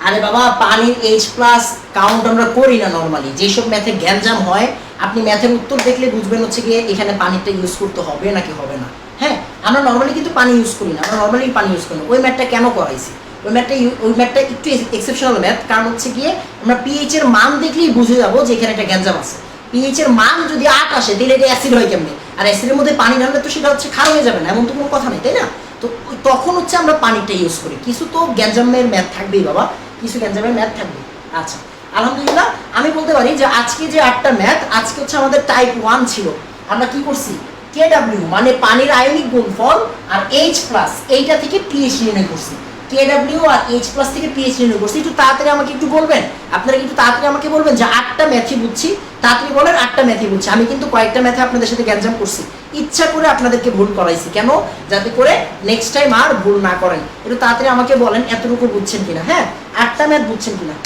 আরে বাবা, পানির H প্লাস কাউন্ট আমরা করি না নর্মালি। যেসব ম্যাথে গ্যাঞ্জাম হয়, আপনি ম্যাথের উত্তর দেখলে বুঝবেন হচ্ছে গিয়ে এখানে পানিটা ইউজ করতে হবে নাকি হবে না। হ্যাঁ, আমরা নর্মালি কিন্তু পানি ইউজ করি না, আমরা নর্মালি পানি ইউজ করি না। ওই ম্যাথটা কেন করাইছি? ওই ম্যাথটা একটু এক্সেপশনাল ম্যাথ, কারণ হচ্ছে গিয়ে আমরা পিএইচ এর মান দেখলেই বুঝে যাবো যে এখানে একটা গ্যাঞ্জাম আছে। পিএইচ এর মান যদি 8 আসে তাহলে এটা অ্যাসিড হয় কেমনে? আর অ্যাসিডের মধ্যে পানি ঢাললে তো সেটা হচ্ছে খারাপ হয়ে যাবে না, এমন তো কোনো কথা নেই, তাই না? তো তখন হচ্ছে আমরা পানিটা ইউজ করি। কিছু তো গ্যাঞ্জামের ম্যাথ থাকবেই বাবা, কিছু গ্যাঞ্জামের ম্যাথ থাকবে। আচ্ছা, আলহামদুলিল্লাহ আমি বলতে পারি যে আজকে যে 8টা ম্যাথ, আজকে হচ্ছে আমাদের টাইপ 1 ছিল। আমরা কি করছি? কেডব্লিউ মানে পানির আয়নিক গুণফল আর H প্লাস এইটা থেকে পিএইচ নির্ণয় করছি। কেডব্লিউ আর H প্লাস থেকে পিএইচ নির্ণয় করছি। একটু তাড়াতাড়ি আমাকে একটু বলবেন, আপনারা একটু তাড়াতাড়ি আমাকে বলবেন যে 8টা ম্যাথই বুঝছি। তাড়াতাড়ি বলেন 8টা ম্যাথই বুঝছি। আমি কিন্তু কয়েকটা ম্যাথে আপনাদের সাথে গ্যাঞ্জাম করছি, ইচ্ছা করে আপনাদেরকে ভুল করাইছি। কেন? যাতে করে নেক্সট টাইম আর ভুল না করেন। একটু তাড়াতাড়ি আমাকে বলেন এতটুকু বুঝছেন কিনা। হ্যাঁ, 8টা ম্যাথ বুঝছেন কিনা?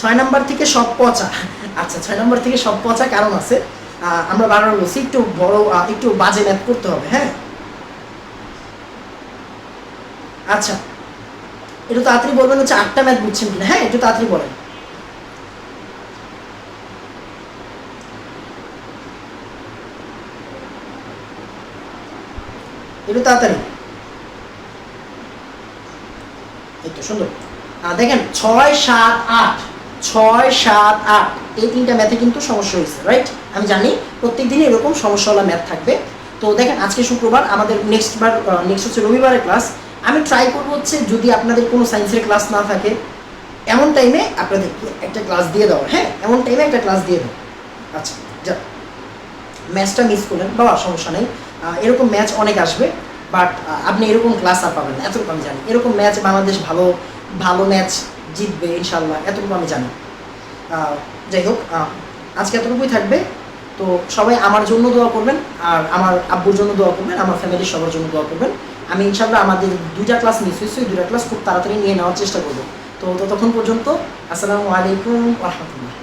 6 নাম্বার থেকে সব পচা। আচ্ছা, 6 নাম্বার থেকে সব পচা কারণ আছে। আমরা বারবার বলছি একটু বড় একটু বাজে ম্যাথ করতে হবে। হ্যাঁ, আচ্ছা, একটু তাড়াতাড়ি বলবেন হচ্ছে 8টা ম্যাথ বুঝছেন কিনা। হ্যাঁ, একটু তাড়াতাড়ি বলেন। একটু তাড়াতাড়ি। এই তো সুন্দর। দেখেন 6, 7, 8, 6, 7, 8 এই 3টা ম্যাথে কিন্তু সমস্যা হয়েছে, রাইট? আমি জানি প্রত্যেক দিনই এরকম সমস্যাওয়ালা ম্যাথ থাকবে। তো দেখেন আজকে শুক্রবার, আমাদের নেক্সট হচ্ছে রবিবারের ক্লাস। আমি ট্রাই করবো হচ্ছে যদি আপনাদের কোনো সায়েন্সের ক্লাস না থাকে এমন টাইমে আপনাদের একটা ক্লাস দিয়ে দেওয়া। হ্যাঁ, এমন টাইমে একটা ক্লাস দিয়ে দেওয়া। আচ্ছা, যা ম্যাচটা মিস করলেন বাবা, সমস্যা নেই। এরকম ম্যাচ অনেক আসবে, বাট আপনি এরকম ক্লাস আর পাবেন না, এতটুকু আমি জানি। এরকম ম্যাচ বাংলাদেশ ভালো ভালো ম্যাচ জিতবে ইনশাল্লাহ, এতটুকু আমি জানি। যাই হোক, আজকে এতটুকুই থাকবে। তো সবাই আমার জন্য দোয়া করবেন, আর আমার আব্বুর জন্য দোয়া করবেন, আমার ফ্যামিলির সবার জন্য দোয়া করবেন। আমি ইনশাল্লাহ আমাদের 2টা ক্লাস মিস হয়েছে, ওই 2টা ক্লাস খুব তাড়াতাড়ি নিয়ে নেওয়ার চেষ্টা করবো। তো ততক্ষণ পর্যন্ত আসসালামু আলাইকুম ওয়া রাহমাতুল্লাহ।